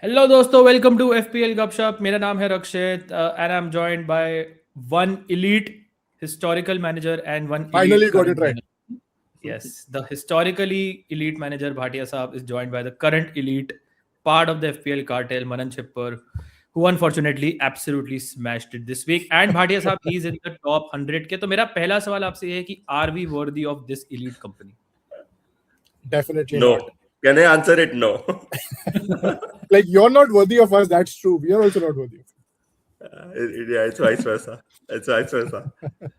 Hello दोस्तों, welcome to FPL गपशप। मेरा नाम है Rakshit and I am joined by one elite historical manager and one elite Finally got it current right. manager. Yes, the historically elite manager Bhatia Saab is joined by the current elite part of the FPL cartel Manan Chipper, who unfortunately absolutely smashed it this week. And Bhatia Saab, he is in the top 100 के। तो मेरा पहला सवाल आपसे ये है कि are we worthy of this elite company? Definitely not. No. Can I answer it? No. Like, you're not worthy of us. That's true. We are also not worthy of Yeah, it's vice versa. It's vice versa. you.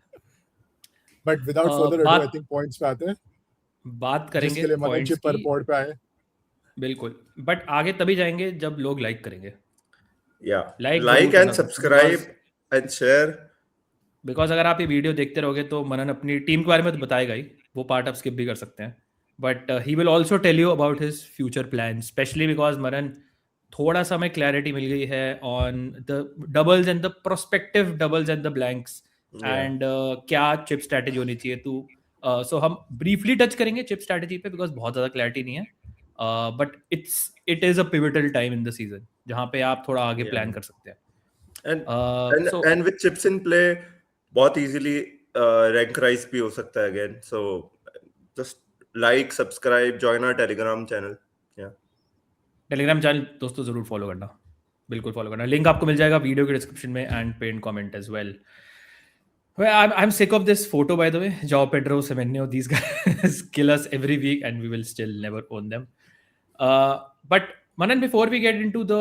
But without further ado, I think points पे आते हैं. बात करेंगे जिसके लिए मनन points chip पर की। Pod पे आए. बिल्कुल, बट आगे तभी जाएंगे जब लोग लाइक करेंगे। Yeah. Like Like जरूर and करना, subscribe and share. बिकॉज अगर आप ये वीडियो देखते रहोगे तो मनन अपनी टीम के बारे में तो बताएगा ही, वो पार्ट आप स्किप भी कर सकते हैं, but he will also tell you about his future plan, especially because Manan थोड़ा सा हमें क्लैरिटी मिल गई है on the doubles and the prospective doubles and the blanks and क्या चिप स्ट्रैटेजी होनी चाहिए। तो सो हम ब्रीफली टच करेंगे चिप स्ट्रैटेजी पे बिकॉज बहुत ज़्यादा क्लैरिटी नहीं है, but it is a pivotal time in the season जहाँ पे आप थोड़ा आगे प्लान कर सकते हैं। And with chips in play, बहुत easily rank rise भी हो सकता है again. So just like, subscribe, join our Telegram channel. Yeah. Telegram channel दोस्तों ज़रूर फॉलो करना, बिल्कुल फॉलो करना। लिंक आपको मिल जाएगा वीडियो के डिस्क्रिप्शन में and pin comment as well. I'm sick of this photo, by the way. Joao Pedro, Semenyo, these guys kill us every week and we will still never own them. But Manan, before we get into the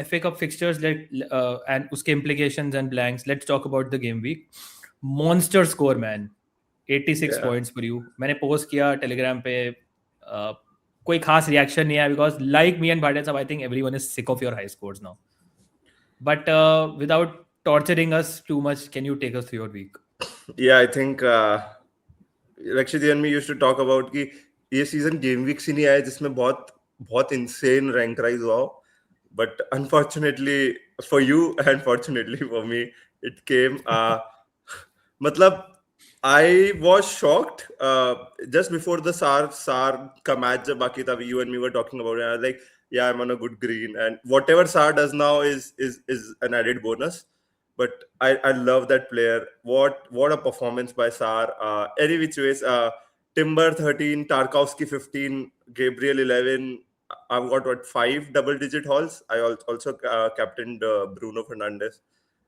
FA Cup fixtures and uske implications and blanks, let's talk about the game week. Monster score, man. 86 points for you. मैंने post किया Telegram पे, कोई खास reaction नहीं आया because like me and Bhatia साहब, I think everyone is sick of your high scores now, but without torturing us too much, can you take us through your week? Yeah, I think Rakshit and me used to talk about कि ये season game week से नहीं आया जिसमें बहुत insane rank rise हुआ, but unfortunately for you and fortunately for me it came मतलब I was shocked just before the SAR का match जब बाकी था, you and me were talking about it, I was like, yeah, I'm on a good green and whatever SAR does now is an added bonus. But I love that player. What a performance by Sar. Any which ways, Timber 13, Tarkowski 15, Gabriel 11. I've got 5 double-digit hauls. I also captained Bruno Fernandes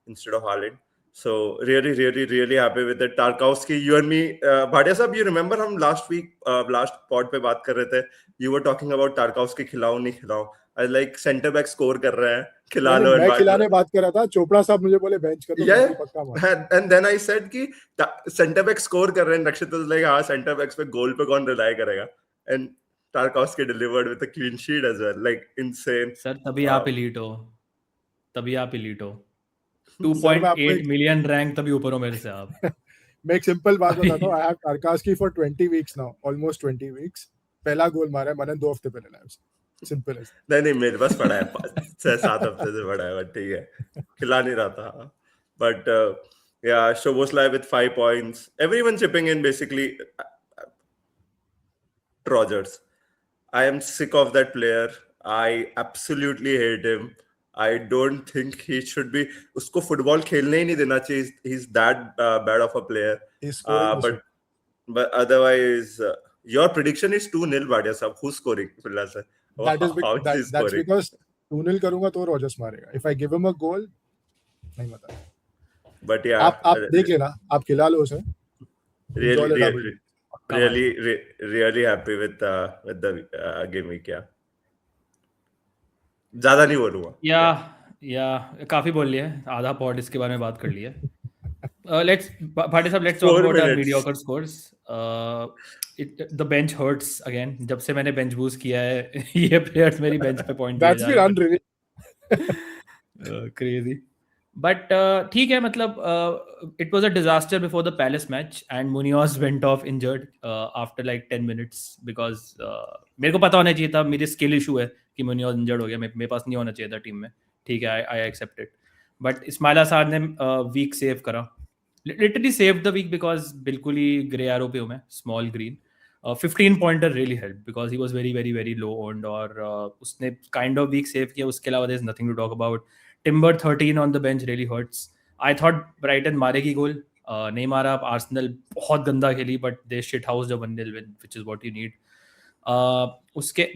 instead of Haaland. So really happy with it. Tarkowski, you and me, Bhatia sahab, you remember हम last week last pod पे बात कर रहे थे. You were talking about Tarkowski खिलाऊं नहीं खिलाऊं. I like center back score कर रहे हैं, खिला लो। मैं खिलाने बात कर रहा था, चोपड़ा साहब मुझे बोले बेंच कर दो, मैं पक्का मार। And then I said कि सेंटर बैक स्कोर कर रहे हैं, रक्षित was like हाँ सेंटर बैक्स पे गोल पे कौन रिलाय करेगा, and Tarkowski delivered with a clean sheet as well, like insane. Sir तभी आप elite हो, 2.8 million रैंक तभी ऊपर हो मेरे से आप। मैं एक सिंपल बात बताता हूँ, I have Tarkowski for 20 weeks now, almost 20 weeks. पहला गोल मारा है, मैंने 2 हफ्ते पहले लाया उसे। सिंपल है। नहीं मेरे पास पड़ा है 6-7 हफ्ते से पड़ा है, बट ठीक है, खिला नहीं रहा था। But yeah, Szoboszlai with 5 points, everyone chipping in basically. Rodgers, I am sick of that player. I absolutely hate him. I don't think he should be. उसको फुटबॉल खेलने ही नहीं देना चाहिए. He's that bad of a player. But otherwise, your prediction is 2-0, Bhatia sahab. Who's scoring? That's because 2-0 करूंगा तो Rogers मारेगा. If I give him a goal, नहीं पता. But yeah, आप देख लेना, आप खिला लो उसे. Really happy with the game week. Yeah. ज्यादा नहीं बोलूंगा या काफी बोल लिया है, आधा पॉड इसके बारे में बात कर लिया। let's भाटी साहब, let's talk about our mediocre scores. The bench hurts again. जब से मैंने bench boost किया है ये players मेरी bench पे point that's been unreal. Crazy. But ठीक है, मतलब it was a disaster before the Palace match and Munoz went off injured after like 10 minutes because मेरे को पता होना चाहिए था, मेरी स्किल इशू है कि Munoz injured हो गया, मेरे पास नहीं होना चाहिए था टीम में, ठीक है, I accept it. But Ismaila Sarr ने वीक सेव करा, literally save the week because बिल्कुल ही ग्रे एरो पे हूँ मैं, small green, 15 pointer really helped because he was very very very low owned और उसने kind of weak save किया. उसके अलावा there's nothing to talk about. Timber 13 on the bench really hurts. I thought Brighton मारेगी गोल, नहीं मारा. Arsenal बहुत गंदा खेली but they shit housed a 1-0 win, which is what you need. उसके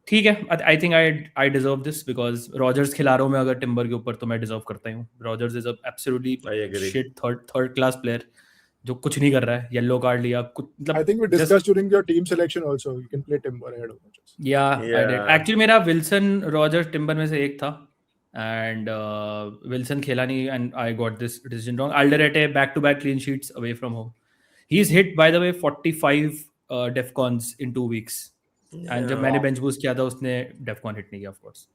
ठीक है. I think I deserve this because Rodgers खिला रहा हूँ मैं अगर टिम्बर के ऊपर तो मैं डिजर्व करता हूँ. Rodgers is a absolutely I agree. shit third class player जो कुछ नहीं कर रहा है. येलो कार्ड लिया कुछ मतलब. I think we discussed during your team selection also. You can play Timber ahead of Rodgers. Yeah, I did. Actually मेरा विल्सन रॉजर्स टिम्बर में से एक था and विल्सन खेला नहीं and I got this decision wrong. Alderete back-to-back clean sheets away from home. He's hit by the way 45 defcons in 2 weeks. And जब मैंने bench boost किया था उसने defcon hit नहीं किया of course.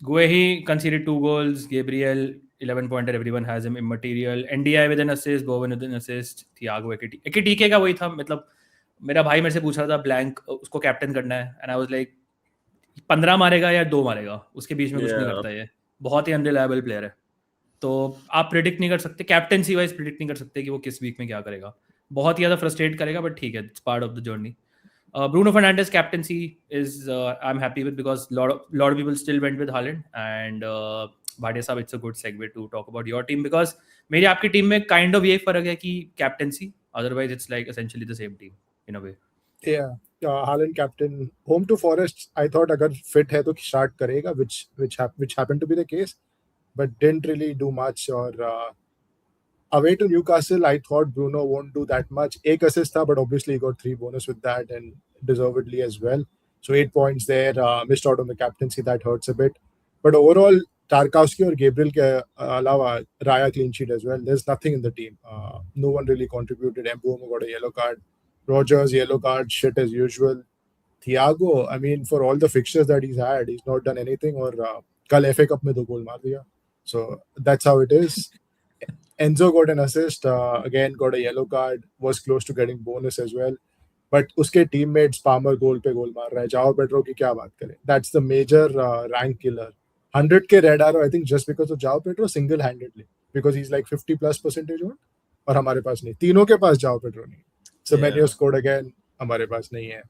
Guehi conceded 2 goals. Gabriel 11 pointer, everyone has him, immaterial. NDI with an assist, Bowen with an assist. Thiago Ekitike का वही था. मतलब मेरा भाई मेरे से पूछ रहा था ब्लैंक उसको कैप्टन करना है एंड आई वाज लाइक 15 मारेगा या 2 मारेगा, उसके बीच में कुछ नहीं करता. ये बहुत ही अनरिलायबल प्लेयर है तो आप प्रिडिक्ट नहीं कर सकते, कैप्टनसी वाइज प्रिडिक्ट नहीं कर सकते कि वो किस वीक में क्या करेगा. बहुत ही ज़्यादा फ्रस्ट्रेट करेगा बट ठीक है, it's part of the journey. Bruno Fernandes captaincy is I'm happy with because lot of people still went with Haaland and Bhatia साहब it's a good segue to talk about your team because मेरी आपकी team में kind of ये फर्क है कि captaincy, otherwise it's like essentially the same team in a way. Yeah, Haaland captain. Home to Forest, I thought अगर fit है तो start करेगा, which happened to be the case, but didn't really do much. और away to Newcastle, I thought Bruno won't do that much. एक assist था, but obviously he got 3 bonus with that and deservedly as well. So 8 points there. Missed out on the captaincy, that hurts a bit. But overall, Tarkowski or Gabriel के अलावा Raya clean sheet as well. There's nothing in the team. No one really contributed. Mbeumo got a yellow card. Rodgers yellow card, shit as usual. Thiago, I mean, for all the fixtures that he's had, he's not done anything. और कल FA Cup में 2 goal मार दिया. So that's how it is. Enzo got an assist, again got a yellow card, was close to getting bonus as well. But उसके teammates Palmer goal पे goal मार रहा है. Joao Pedro की क्या बात करें? That's the major rank killer. 100k red arrow, I think just because of Joao Pedro single-handedly, because he's like 50+% on. और हमारे पास नहीं. तीनों के पास Joao Pedro नहीं. Semenyo scored again, हमारे पास नहीं है.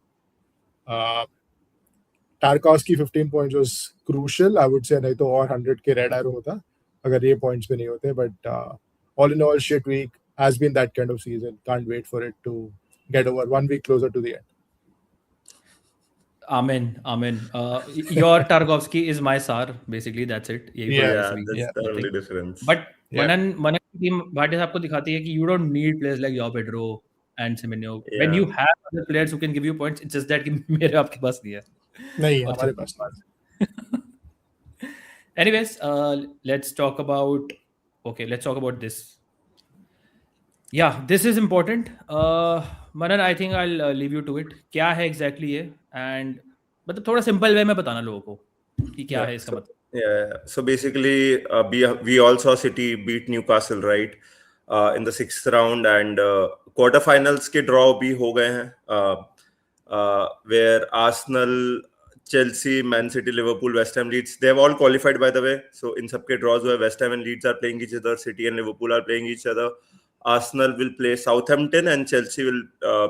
Tarkowski 15 points was crucial, I would say. नहीं तो और 100k red arrow होता अगर ये points पे नहीं होते. But all in all, shit week. Has been that kind of season. Can't wait for it to get over. 1 week closer to the end. Amen. Your Tarkovsky is my Sar. Basically, that's it. That's the only difference. But Manan team Bhatia साहब को दिखाती है कि you don't need players like Joao Pedro and Semenyo. When you have other players who can give you points, it's just that कि मेरे आपके पास नहीं है. नहीं है हमारे पास नहीं. Anyways, let's talk about this. Yeah, this is important. Manan, I think I'll leave you to it. क्या है exactly ये? And मतलब थोड़ा simple way में बताना लोगों को कि क्या है इसका मतलब. Yeah, so basically we all saw City beat Newcastle, right, in the 6th round, and quarterfinals के draw भी हो गए हैं, where Arsenal, Chelsea, Man City, Liverpool, West Ham, Leeds, they have all qualified by the way. So in सबके draws हुए, West Ham and Leeds are playing each other, City and Liverpool are playing each other, Arsenal will play Southampton and Chelsea will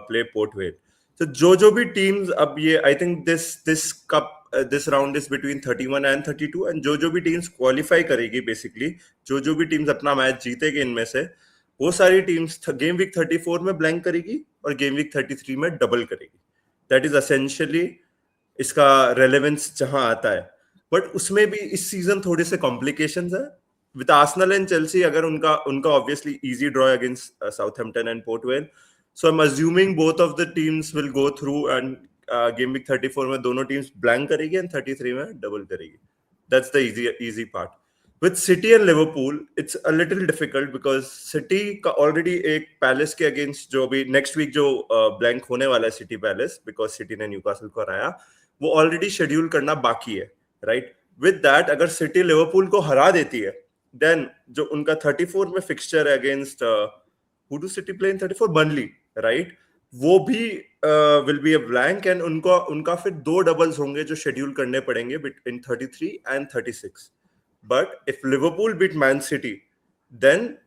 play Port Vale. So जो भी teams अब ये, I think this cup this round is between 31 and 32, and जो भी teams qualify करेगी basically, जो भी teams अपना मैच जीतेगी इनमें से, वो सारी teams game week 34 में blank करेगी और game week 33 में double करेगी. That is essentially इसका relevance जहां आता है. But उसमें भी इस season थोड़े से complications है. With Arsenal and Chelsea, अगर उनका obviously easy draw against Southampton and Port Vale. So I'm assuming both of the teams will go through, and game week 34 में दोनों teams blank करेगी and 33 में double करेगी. That's the easy part. With City and Liverpool, it's a little difficult because City का already एक Palace के against जो भी next week जो blank होने वाला है City Palace, because City ने Newcastle को हराया, वो already schedule करना बाकी है, right? With that, अगर City Liverpool को हरा देती है, then जो उनका 34 में fixture है against who do City play in 34? Burnley, right? वो भी will be a blank, and उनका फिर 2 doubles होंगे जो schedule करने पड़ेंगे between 33 and 36. But if Liverpool beat Man City, then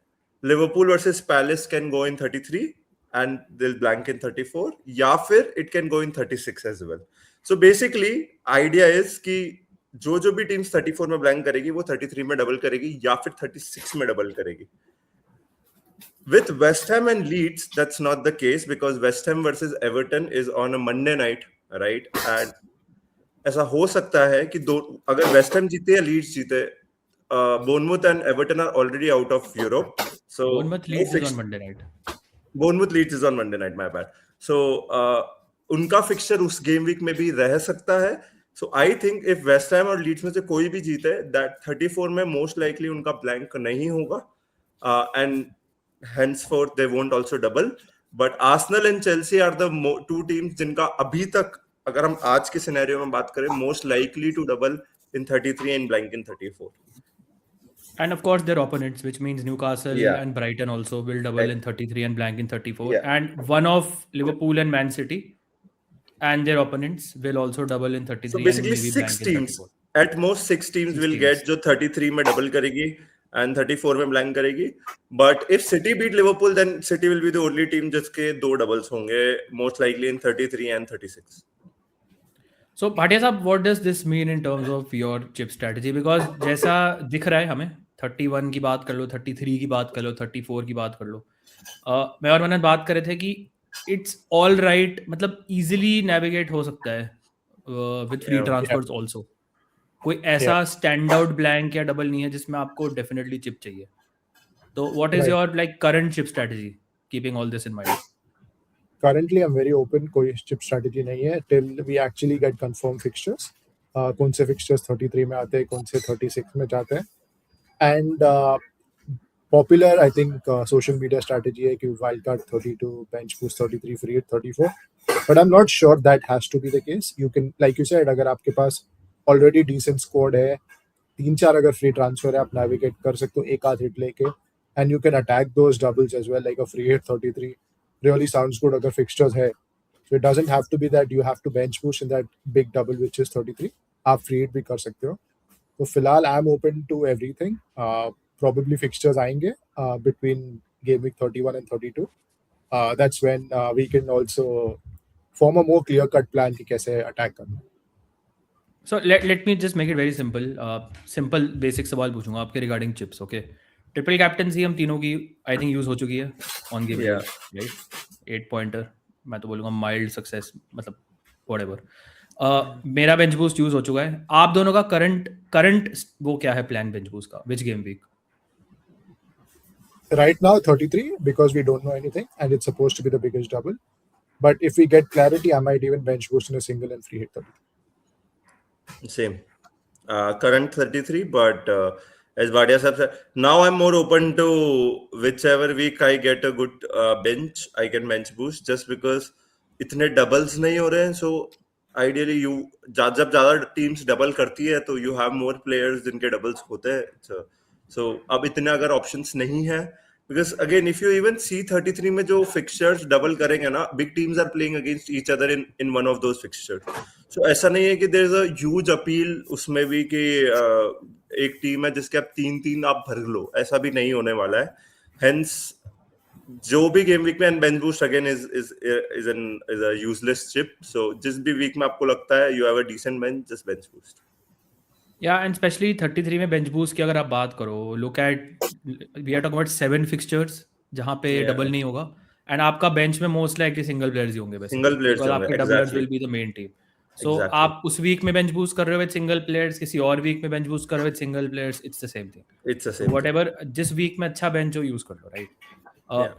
Liverpool versus Palace can go in 33, and they'll blank in 34, या फिर it can go in 36 as well. So basically idea is कि जो भी teams 34 में blank करेगी वो 33 में double करेगी या फिर 36 में डबल करेगी. With West Ham and Leeds, that's not the case because West Ham versus Everton is on a Monday night, right? And ऐसा हो सकता है कि अगर West Ham जीते या Leeds जीते, Bournemouth and Everton are already out of Europe. So Bournemouth Leeds is on Monday night. Bournemouth Leeds is on Monday night, my bad. So उनका फिक्सचर उस गेम वीक में भी रह सकता है. So I think if West Ham और Leeds में से कोई भी जीते, that 34 में most likely उनका blank नहीं होगा, and henceforth they won't also double. But Arsenal and Chelsea are the two teams जिनका अभी तक, अगर हम आज के सिनेरियो में बात करें, most likely to double in 33 and blank in 34. And of course, their opponents, which means Newcastle and Brighton also will double in 33 and blank in 34. Yeah. And one of Liverpool and Man City and their opponents will also double in 33 So basically and maybe 6 blank in teams. 34. At most 6 teams will get जो 33 में double करेगी and 34 में blank करेगी. But if City beat Liverpool, then City will be the only team जिसके 2 doubles होंगे, most likely in 33 and 36. So Bhatia साहब, what does this mean in terms of your chip strategy? Because जैसा दिख रहा है हमें, 31 की बात कर लो, 33 की बात कर लो, 34 की बात कर लो, मैं और मनन बात कर रहे थे कि it's all right, मतलब easily navigate हो सकता है with free transfers also. कोई ऐसा stand out blank या double नहीं है जिसमें आपको definitely chip चाहिए. तो what is your like current chip strategy, keeping all this in mind? Currently I'm very open, कोई chip strategy नहीं है till we actually get confirmed fixtures. कौन से fixtures 33 में आते हैं, कौन से 36 में जाते हैं. And popular I think social media strategy है कि wildcard 32, bench boost 33, free hit 34. But I'm not sure that has to be the case. You can, like you said, अगर आपके पास already decent squad है, 3-4 अगर free transfer है, आप navigate कर सकते हो एक आध hit लेके, and you can attack those doubles as well, like a free hit 33 really sounds good अगर fixtures है. So it doesn't have to be that you have to bench boost in that big double which is 33. आप free hit भी कर सकते हो. तो फिलहाल I'm open to everything. Probably fixtures आएंगे between game week 31 and 32. That's when we can also form a more clear cut plan कि कैसे attack करना. So let me just make it very simple. Simple basic सवाल पूछूंगा आपके regarding chips, okay? Triple captaincy हम तीनों की I think use हो चुकी है on game day, right? 8 pointer, मैं तो बोलूँगा mild success, मतलब whatever. मेरा bench boost use हो चुका है. आप दोनों का current वो क्या है plan bench boost का? Which game week? Right now 33 because we don't know anything and it's supposed to be the biggest double. But if we get clarity, I might even bench boost in a single and free hit 33. Same. Current 33, but as Bhatia said, now I'm more open to whichever week I get a good bench, I can bench boost just because इतने doubles नहीं हो रहे हैं. So ideally जब ज़्यादा teams double करती है तो you have more players जिनके doubles होते हैं. So अब इतने अगर options नहीं है, because again if you even see 33 में जो fixtures double करेंगे ना, big teams are playing against each other in one of those fixtures. So ऐसा नहीं है कि there is a huge appeal उसमें भी कि एक टीम है जिसके आप 3-3 आप भर लो, ऐसा भी नहीं होने वाला है. Hence जो भी गेम वीक में and bench boost again is a useless chip. So जिस भी वीक में आपको लगता है you have a decent bench, just bench boost. Yeah, and especially 33 में bench boost की अगर आप बात करो, look at we are talking about 7 fixtures जहाँ पे double नहीं होगा, and आपका bench में most likely single players ही होंगे basically. Single players because आपके doublers will be the main team. So आप उस week में bench boost कर रहे हो with single players, किसी और week में bench boost कर रहे हो with single players, it's the same thing. It's the same. Whatever जिस week में अच्छा bench हो use कर लो, right?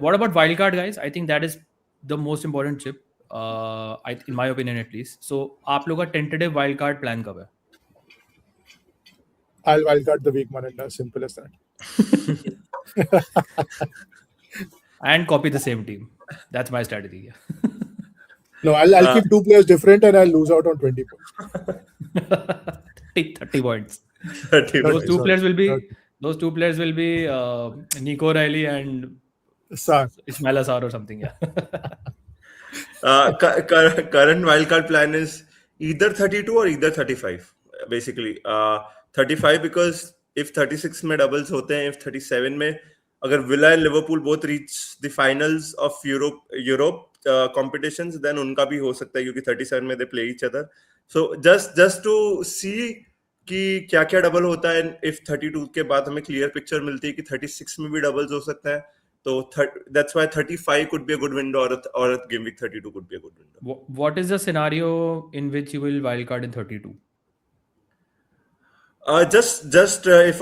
What about wildcard guys? I think that is the most important chip, in my opinion at least. So आप लोगों का tentative wildcard plan कब है? I'll wildcard the week, Mananda. Simple as that. And copy the same team. That's my strategy. No, I'll keep 2 players different and I'll lose out on 20 points. 30 points. 30 Those points. two players will be Nico Riley and Ismail Assar or something. Yeah. Current wildcard plan is either 32 or either 35. Basically, 35 because if 36 में doubles होते हैं, if 37 में अगर Villa and Liverpool both reach the finals of Europe competitions, then उनका भी हो सकता है, क्योंकि 37 में they play each other. So just to see कि क्या क्या डबल होता है. इफ 32 के बाद हमें क्लियर पिक्चर मिलती है कि 36 में भी डबल्स हो सकता है, तो that's why 35 could be a good window, or game week 32 could be a good window. What is the scenario in which you will wildcard in 32? Just if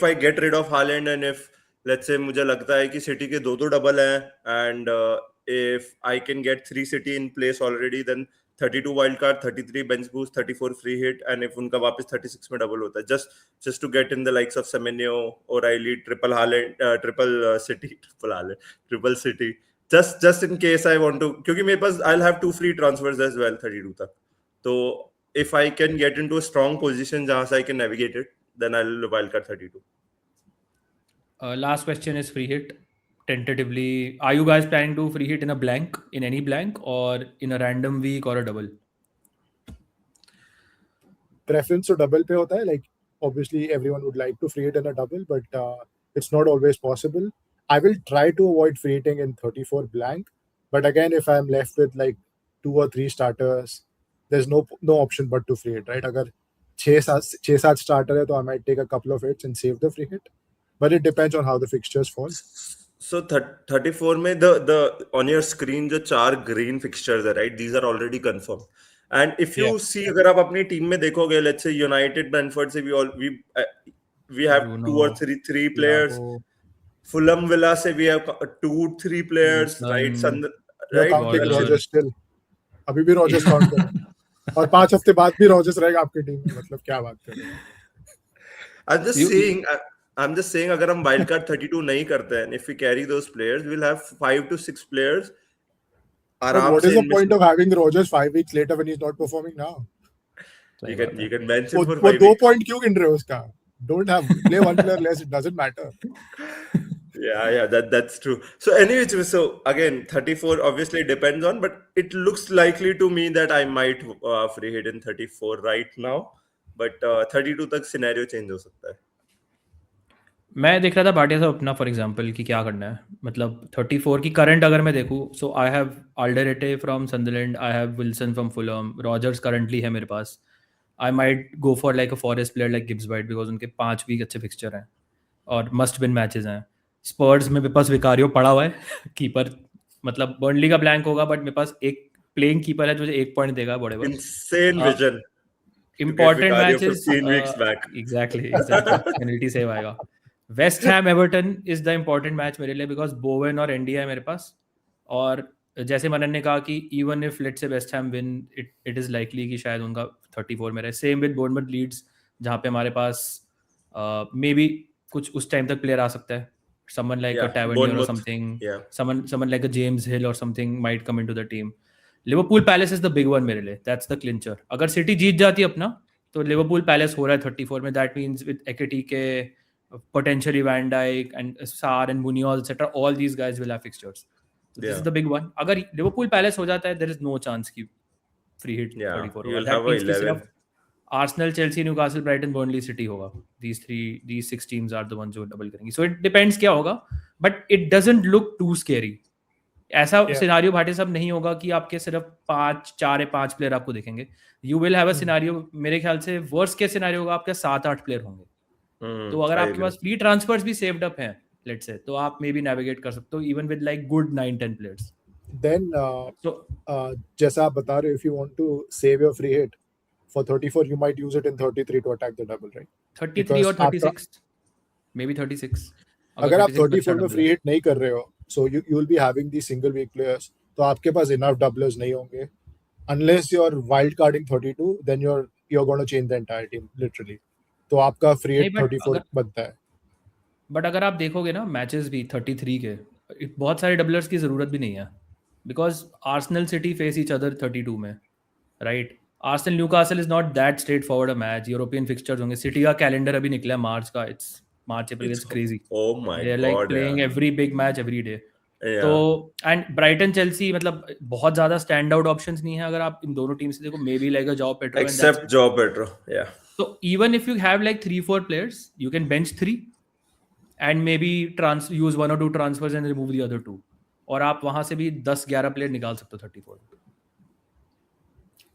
I get rid of Haaland, and if let's say मुझे लगता है कि city के दो double हैं, and if I can get 3 City in place already, then 32 wild card, 33 bench boost, 34 free hit, and if उनका वापस 36 में डबल होता है, just to get in the likes of Semenyo, O'Reilly, triple Haaland, triple City, just in case I want to, क्योंकि मेरे पास I'll have 2 free transfers as well 32 तक. तो if I can get into a strong position जहाँ से I can navigate it, then I'll wildcard 32. Last question is free hit. Tentatively, are you guys planning to free hit in a blank, in any blank, or in a random week or a double? Preference to double पे होता है, like obviously everyone would like to free hit in a double, but it's not always possible. I will try to avoid free hitting in 34 blank, but again, if I'm left with like 2 or 3 starters, there's no option but to free hit, right? अगर 6-7 starter है, तो I might take a couple of hits and save the free hit, but it depends on how the fixtures fall. So 34 में the on your screen जो 4 green fixtures है, right? These are already confirmed. And if you see, अगर आप अपनी team में देखोगे, let's say United, Brentford से we have Bruno, 2 or 3 players. Fulham, Villa से we have 2-3 players, right? You're counting Rodgers still. अभी भी Rodgers count कर, और 5 हफ्ते बाद भी Rodgers रहेगा आपकी टीम में, मतलब क्या बात कर रहे हैं? I'm just saying अगर हम wildcard 32 नहीं करते हैं, if we carry those players, we'll have 5 to 6 players. But what is the point of having Rodgers 5 weeks later when he's not performing now? You can bench him for 5 वो 2 weeks. point क्यों गिन रहे हो उसका? Don't have play one player less. It doesn't matter. Yeah, that's true. So anyway, so again 34 obviously depends on, but it looks likely to me that I might free hit in 34 right now, but 32 तक scenario change हो सकता है. मैं देख रहा था भाटिया साहब अपना फॉर एग्जांपल कि क्या करना है, मतलब 34 की करंट अगर मैं देखूँ, so I have Alderete from Sunderland, I have Wilson from Fulham, Rogers currently है मेरे पास. I might go for like a Forest player like Gibbs White, because उनके 5 वीक अच्छे फिक्सचर हैं और मस्ट विन मैचेस हैं. स्पर्स में मेरे पास विकारियो पड़ा हुआ है कीपर, मतलब बर्नली का ब्लैंक होगा, बट मेरे पास एक प्लेइंग कीपर है जो मुझे 1 पॉइंट देगा. बड़े Insane vision. Important matches 15 weeks back. Exactly penalty save आएगा. West Ham Everton is the important match मेरे लिए, बिकॉज बोवेन और एंडी है मेरे पास, और जैसे मनन ने कहा कि even if let's say West Ham win, it is likely कि शायद उनका 34 में रहे. सेम विद बोर्नमथ लीड्स, जहाँ पे हमारे पास मे बी कुछ उस टाइम तक प्लेयर आ सकता है. someone like a Tavernier or something, someone like a James Hill or something might come into the team. Liverpool Palace is the big one मेरे लिए, that's the clincher. अगर city जीत जाती है अपना, तो लिवरपूल पैलेस हो रहा है 34 में. That means with Ekitike, potentially Van Dijk and Sarr and Munoz etc, all these guys will have fixtures. So this is the big one. अगर लिवरपूल पैलेस हो जाता है, there is no chance कि free hit 34 होगा. That means कि सिर्फ Arsenal, Chelsea, Newcastle, Brighton, Burnley, City होगा. These 6 teams are the ones जो double करेंगी. So it depends क्या होगा, but it doesn't look too scary. ऐसा सिनारियो भाटे सब नहीं होगा कि आपके सिर्फ 4 या 5 प्लेयर आपको दिखेंगे. You will have a scenario, मेरे ख्याल से worst case scenario होगा आपके 7-8 प्लेयर होंगे. तो अगर आपके पास फ्री ट्रांसफर्स भी सेव्ड अप हैं, लेट्स से, तो आप मे बी नेविगेट कर सकते हो even with like good 9-10 players. Then जैसा आप बता रहे हो, if you want to save your free hit for 34, you might use it in 33 to attack the double, right? 33 or 36, maybe 36. अगर आप 34 में free hit नहीं कर रहे हो, so you will be having these single week players, तो आपके पास enough doublers नहीं होंगे. Unless you're wild carding 32, then you're going to change the entire team literally. तो आपका free hit 34 बनता है. बट अगर आप देखोगे ना मैचेस भी 33 के, बहुत सारे डबलर्स की जरूरत भी नहीं है, because Arsenal City face each other 32 में, right? Arsenal Newcastle is not that straightforward a match. European fixtures होंगे. सिटी का कैलेंडर अभी निकला है मार्च का. It's March April. It's crazy. Oh my god, they are like playing every big match every day. तो and Brighton Chelsea, मतलब बहुत ज्यादा स्टैंड आउट ऑप्शंस नहीं है अगर आप इन दोनों टीम से देखो. Maybe like a Joao Pedro, except Joao Pedro. Yeah, so even if you have like 3-4 players, you can bench 3 and maybe use 1 or 2 transfers and remove the other 2, और आप वहां से भी 10-11 प्लेयर निकाल सकते हो 34।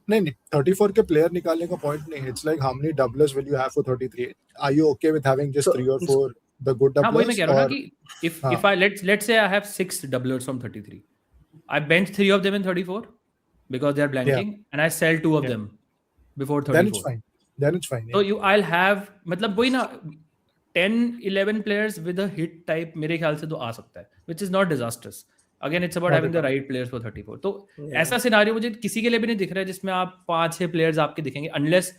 नहीं 34 के प्लेयर निकालने का पॉइंट नहीं है. It's like how many doublers will you have for 33? Are you okay with having just 3 or 4 the good हाँ वही मैं डबलर्स? कह रहा हूँ ना कि if I let's say I have 6 doublers from 33, I bench 3 of them in 34 because they are blanking, and I sell 2 of them before 34. Then it's fine. So I'll have, मतलब वही ना 10-11 players with a hit type मेरे ख्याल से तो आ सकता है, which is not disastrous. Again, it's about having the right players for 34. तो ऐसा सिनारियो मुझे किसी के लिए भी नहीं दिख रहा है जिसमें आप 5-6 प्लेयर्स आपके दिखेंगे, unless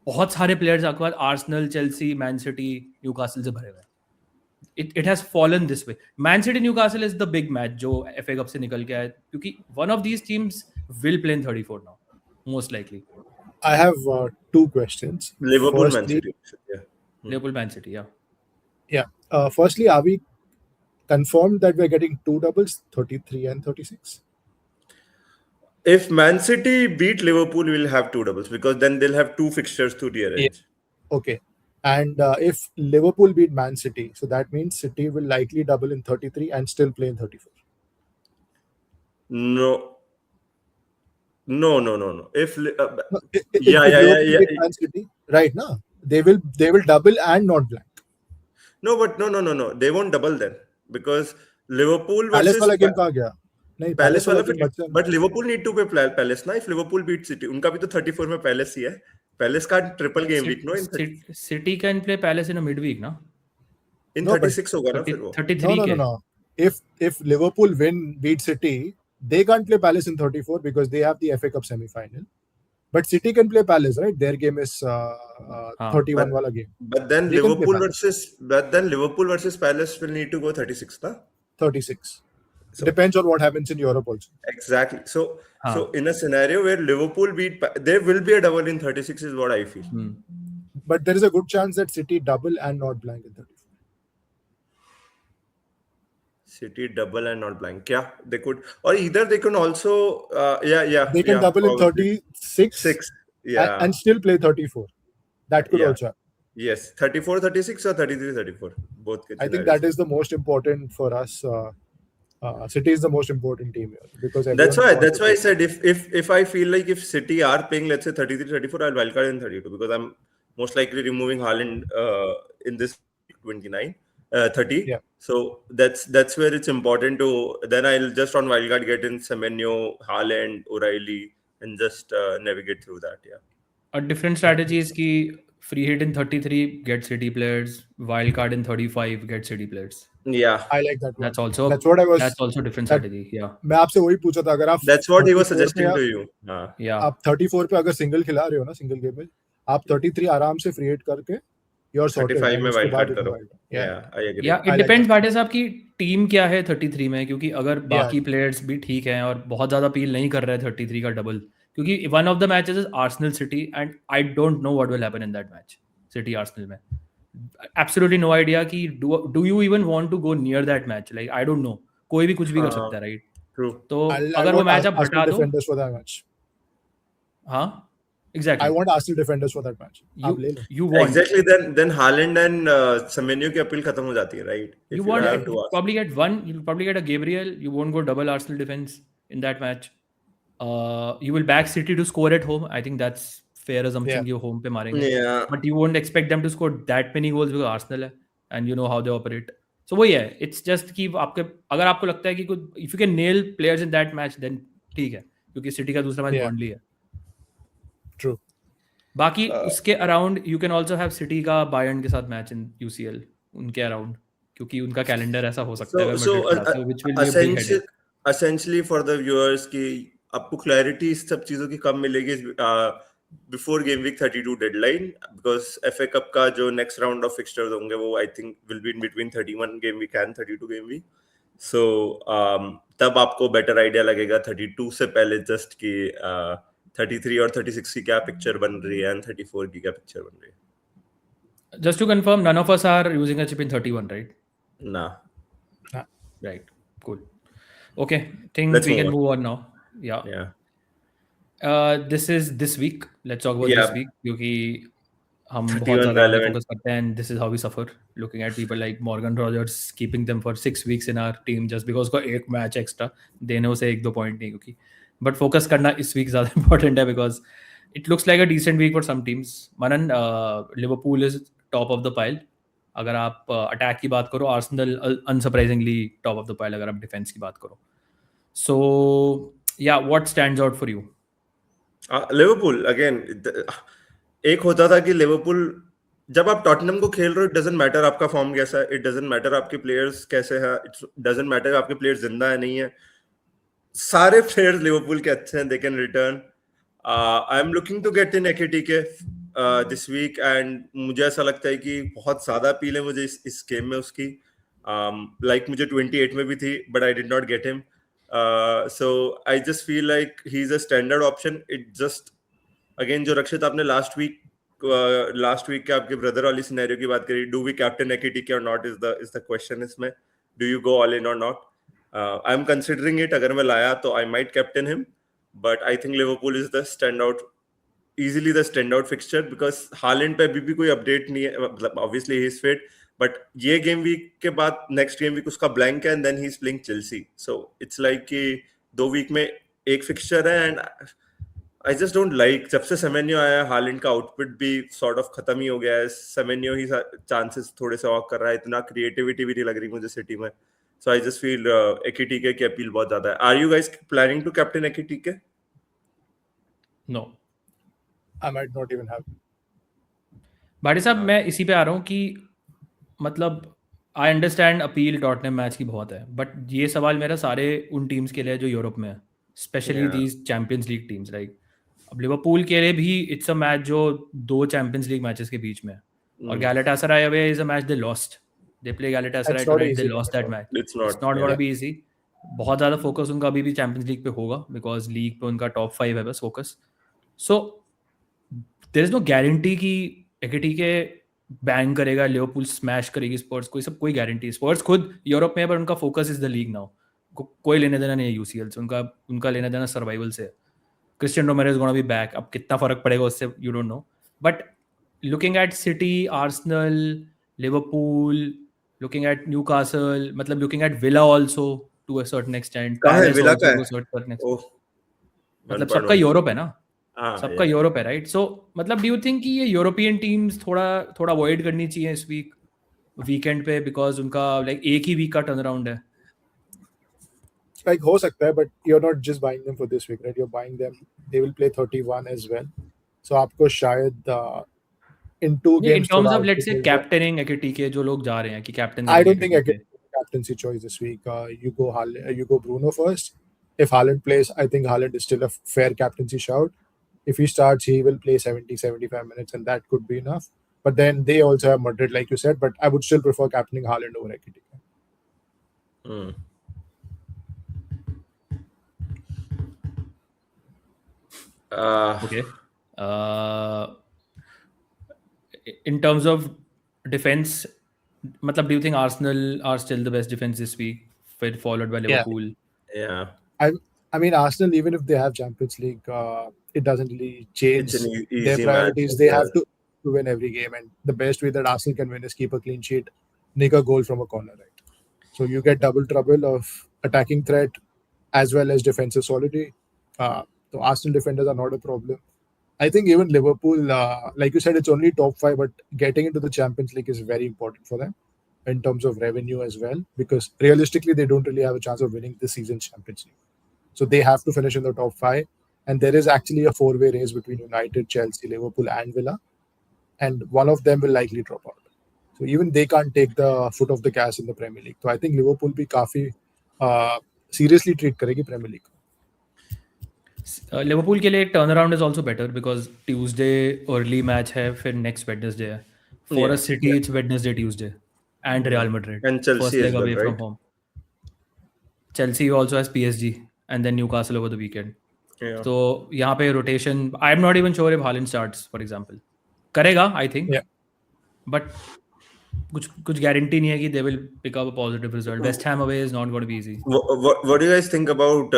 बहुत सारे प्लेयर्स आपके पास Arsenal, Chelsea, Man City, Newcastle से भरे हुए हैं. It has fallen this way. Man City Newcastle is the big match जो FA Cup से निकल के आया, क्योंकि one of these teams will play in 34 now, most likely. I have 2 questions. Liverpool, Man Firstly, City. Yeah. Liverpool, Man City, yeah. Yeah. Firstly, are we confirmed that we're getting 2 doubles, 33 and 36? If Man City beat Liverpool, we'll have 2 doubles because then they'll have 2 fixtures to rearrange. Okay. And if Liverpool beat Man City, so that means City will likely double in 33 and still play in 34. No. If No, yeah. beat Man City, right? No, they will double and not blank. No, but no. They won't double then because Liverpool Palace versus वाला game कहाँ गया? नहीं, Palace वाला game बचा नहीं. but Liverpool need to play Palace ना. If Liverpool beat City, उनका भी तो 34 में Palace ही है. Palace का triple game week no in City can play Palace in a midweek ना. in No, but 36 होगा ना फिर वो. 33 No. If Liverpool beat City, they can't play Palace in 34 because they have the FA Cup semi-final. But City can play Palace, right? Their game is 31 wala game. But then Liverpool versus Palace will need to go 36 na? 36. So, depends on what happens in Europe also. Exactly. So in a scenario where Liverpool there will be a double in 36 is what I feel. But there is a good chance that City double and not blank in 34. City double and not blank. Yeah, they could. Or either they can also They can double in 36 and still play 34. That could also happen. Yes, 34-36 or 33-34. Both. I think that is the most important for us. City is the most important team here because that's why I said if I feel like if City are playing, let's say 33-34, I'll wildcard in 32 because I'm most likely removing Haaland in this 29. 30. Yeah. So that's where it's important to. Then I'll just on wildcard get in Semenyo, Haaland, O'Reilly, and just navigate through that. Yeah. A different strategy is कि free hit in 33 get City players, wildcard in 35 get City players. Yeah. I like that one. That's also different strategy. Yeah. मैं आपसे वही पूछा था अगर आप. That's what he was suggesting to you. Yeah. आप 34 पे अगर सिंगल खिला रहे हो ना सिंगल गेम में आप 33 आराम से फ्री हिट करके you're sorted. 35 में wildcard करो. Yeah, I agree. Yeah, it depends Bhatia साहब की टीम क्या है 33 में, क्योंकि अगर बाकी प्लेयर्स भी ठीक हैं और बहुत ज्यादा अपील नहीं कर रहे हैं 33 का डबल, क्योंकि one of the matches is Arsenal City and I don't know what will happen in that match. City Arsenal में एब्सोल्युटली नो आइडिया कि do you even want to go near that match. Like I don't know, कोई भी कुछ भी कर सकता है, right? तो अगर वो मैच आप हटा दो. हाँ, exactly. I want Arsenal defenders for that match. You want exactly. Then Haaland and Semenyo की अपील खत्म हो जाती है, right? You want to probably get one. You'll probably get a Gabriel. You won't go double Arsenal defense in that match. You will back City to score at home. I think that's fair assumption. You home पे मारेंगे. Yeah. But you won't expect them to score that many goals because Arsenal है, and you know how they operate. So वही है. It's just कि आपके अगर आपको लगता है कि कुछ if you can nail players in that match then ठीक है, क्योंकि City का दूसरा मैच Burnley है. True. बाकी उसके around you can also have city का बायर्न के साथ मैच इन यूसीएल उनके अराउंड, क्योंकि उनका कैलेंडर ऐसा हो सकता है. So essentially for the viewers कि आपको क्लैरिटी इस सब चीजों की कब मिलेगी before game week 32 deadline, because FA cup का जो नेक्स्ट राउंड ऑफ फिक्सचर्स होंगे वो I think will be in between 31 game week and 32 game week. So तब आपको बेटर आइडिया लगेगा 32 से पहले जस्ट कि 33 और 36 की क्या पिक्चर बन रही है एंड 34 की क्या पिक्चर बन रही है. Just to confirm, none of us are using a chip in 31, right? Nah. Right. Cool. Okay. Think we can move on now. Yeah. This is this week. Let's talk about this week. क्योंकि हम बहुत 31 ज़्यादा आगे relevant. Focus करते हैं and this is how we suffer looking at people like Morgan Rogers keeping them for 6 weeks in our team just because उसको एक match extra देने उसे 1-2 पॉइंट नहीं क्योंकि बट फोकस करना इस वीक ज़्यादा इंपॉर्टेंट है because it looks like a decent week for some teams मनन Liverpool is top of the pile अगर आप अटैक की बात करो Arsenal unsurprisingly top of the pile अगर आप डिफेंस की बात करो so yeah what stands out for you Liverpool again एक होता था कि लिवरपूल जब आप टॉटनहम को खेल रहे हो इट डजंट मैटर आपका फॉर्म कैसा है इट डजंट मैटर आपके प्लेयर्स कैसे हैं इट डजंट मैटर आपके प्लेयर्स जिंदा है नहीं है सारे प्लेयर्स लिवरपूल के अच्छे हैं they can return I am looking to get in Ekitike this weekend मुझे ऐसा लगता है कि बहुत ज्यादा अपील है मुझे इस गेम में उसकी लाइक मुझे 28 में भी थी but I did not get him so I just feel like he's a standard option. It just again जो रक्षित आपने last week के आपके brother वाली scenario की बात करी, do we captain Ekitike or not is the question इसमें. Do you go all in or not? I'm considering it. अगर मैं लाया तो I might captain him, but I think Liverpool is the easily the standout fixture because Haaland पे अभी भी कोई update नहीं है. मतलब obviously he is fit. But ये गेम वीक के बाद नेक्स्ट गेम वीक उसका ब्लैंक है and then he is playing Chelsea so it's like कि 2 वीक में एक फिक्सचर है and I just don't like जब से सेमेन्यो आया हालैंड का आउटपुट भी सॉर्ट ऑफ खत्म ही हो गया है सेमेन्यो ही चांसेस थोड़े से वॉक कर रहा है इतना क्रिएटिविटी भी नहीं लग रही मुझे सिटी में सो आई जस्ट फील एकीटीके की अपील बहुत ज्यादा है are you guys planning to captain Ekitike no I might not even have. Bhati साहब मैं इसी पे आ रहा हूँ कि मतलब I understand appeal Tottenham match की बहुत है बट ये सवाल मेरा सारे उन टीम्स के लिए जो यूरोप में है specially these champions league teams like अब लिवरपूल के लिए भी इट्स अ मैच जो 2 चैंपियंस लीग मैचेस के बीच में है और Galatasaray away is a match they lost they play Galatasaray tonight they lost that match it's not gonna be easy बहुत ज़्यादा फोकस उनका अभी भी चैंपियंस लीग पे होगा बिकॉज लीग पे उनका टॉप 5 है बस focus so there is no guarantee कि एकेटीके बैंग करेगा लिवरपूल स्मैश करेगी स्पर्स कोई गारंटी स्पर्स खुद यूरोप में है पर उनका focus is the league now कोई लेने देना नहीं है यूसीएल से उनका लेना देना सर्वाइवल से Cristian Romero is gonna be back अब कितना फर्क पड़ेगा उससे you don't know but looking at City Arsenal Liverpool looking at Newcastle मतलब looking at Villa also to a certain extent Villa का है मतलब सबका यूरोप है ना सबका यूरोप है राइट सो मतलब डू यू थिंक कि ये यूरोपियन टीम्स थोड़ा अवॉइड करनी चाहिए इस वीकेंड पे बिकॉज उनका लाइक एक ही वीक का टर्न अराउंड है Like हो सकता है but you're not just buying them for this week right you're buying them they will play 31 as well so आपको शायद in 2 games in terms of let's say captaining एकेटीके जो लोग जा रहे हैं कि captain I don't think captaincy choice this week you go Bruno first if Haaland plays I think Haaland is still a fair captaincy shout if he starts he will play 70-75 minutes and that could be enough but then they also have Madrid like you said but I would still prefer captaining Haaland over Ekitike. Okay. In terms of defense, matlab, do you think Arsenal are still the best defense this week, followed by Liverpool? Yeah. I mean, Arsenal, even if they have Champions League, it doesn't really change their priorities. They have to win every game, and the best way that Arsenal can win is keep a clean sheet, nick a goal from a corner, right? So you get double trouble of attacking threat as well as defensive solidity. So Arsenal defenders are not a problem. I think even Liverpool, like you said, it's only top 5, but getting into the Champions League is very important for them in terms of revenue as well, because realistically, they don't really have a chance of winning this season's Champions League. So they have to finish in the top 5. And there is actually a 4-way race between United, Chelsea, Liverpool, and Villa. And one of them will likely drop out. So even they can't take the foot off the gas in the Premier League. So I think Liverpool भी काफी seriously treat करेगी Premier League. Liverpool के लिए turn around is also better because Tuesday early match है फिर next Wednesday है for a City it's Wednesday Tuesday and Real Madrid first leg away from home Chelsea also has PSG and then Newcastle over the weekend तो यहाँ पे rotation I am not even sure if Haaland starts for example करेगा I think but कुछ guarantee नहीं है कि they will pick up a positive result West Ham away is not gonna be easy what do you guys think about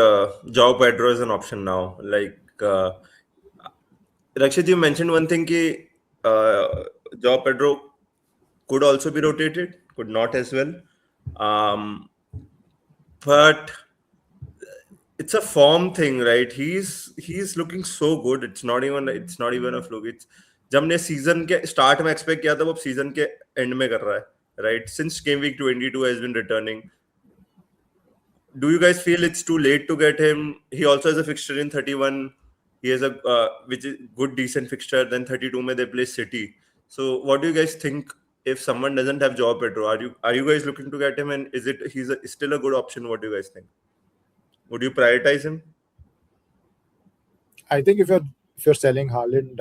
João Pedro as an option now like Rakshit you mentioned one thing कि Joao Pedro could also be rotated, could not as well. But it's a form thing, right? He's looking so good. It's not even a fluke. It's जब हमने season के start में expect किया था वो season के and में कर रहा है, right? Since game week 22 has been returning. Do you guys feel it's too late to get him? He also has a fixture in 31. He has a which is good decent fixture. Then 32 में they play City. So what do you guys think if someone doesn't have Joao Pedro? Are you guys looking to get him? And is it still a good option? What do you guys think? Would you prioritize him? I think if you're selling Haaland,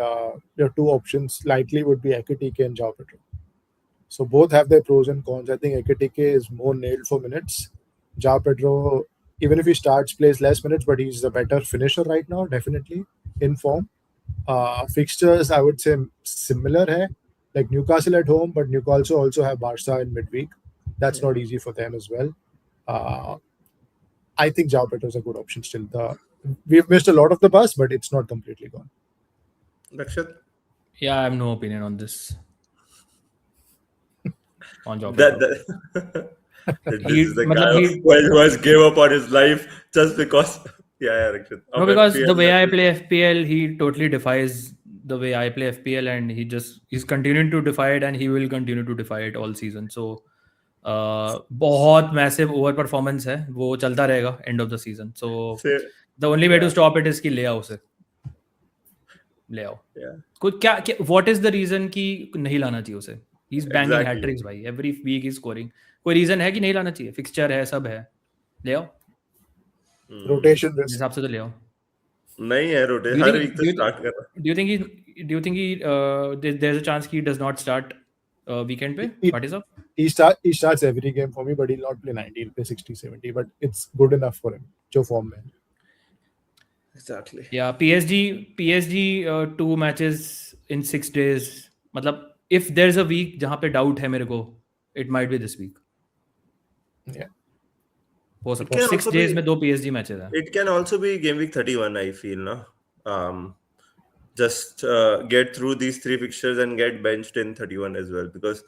your two options likely would be Ekitike and Joao Pedro. So both have their pros and cons. I think Ekitike is more nailed for minutes. Joao Pedro, even if he starts, plays less minutes, but he's a better finisher right now, definitely in form. Fixtures, I would say similar hai. Like Newcastle at home, but Newcastle also have Barca in midweek. That's not easy for them as well. I think Joao Pedro is a good option still. We've missed a lot of the bus, but it's not completely gone. Rakshat? Yeah, I have no opinion on this. On Joao Pedro. This is the guy who has gave up on his life just because. Yeah, Rakshat. No, because the way I play FPL, he totally defies the way I play FPL, and he's continuing to defy it, and he will continue to defy it all season. So बहुत massive over performance है, वो चलता रहेगा end of the season. So the only way to stop it is कि ले आओ उसे, ले आओ. कुछ क्या what is the reason कि नहीं लाना चाहिए उसे? He's banging hat tricks भाई. Every week he's scoring. कोई reason है कि नहीं लाना चाहिए? Fixture है, सब है, ले आओ. Rotation risk. हिसाब से तो ले आओ. नहीं है rotation. हर week तो start कर रहा. Do you think there's a chance he does not start weekend पे? What is up? He starts every game for me, but he'll not play 90. He'll play 60, 70. But it's good enough for him. जो form में. Exactly. Yeah, PSG 2 matches in 6 days. मतलब if there's a week जहाँ पे doubt है मेरे को, it might be this week. Yeah. हो सकता है 6 days में 2 PSG matches हैं. It can also be game week 31, I feel, no? Just get through these 3 fixtures and get benched in 31 as well, because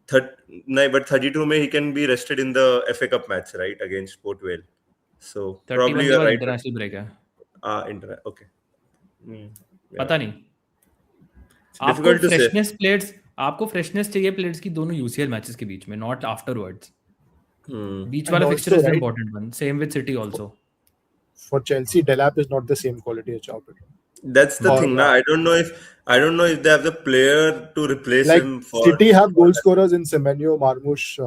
32 में he can be rested in the FA Cup match, right, against Port Vale. So probably you're right. International break है. Okay. पता नहीं. आपको freshness चाहिए players की दोनों UCL matches के बीच में, not afterwards. बीच वाला fixture is important one. Same with City also. For Chelsea, Delap is not the same quality as Joao Pedro. That's the thing. I don't know if they have the player to replace him. City have goal scorers in Semenyo, Marmoush,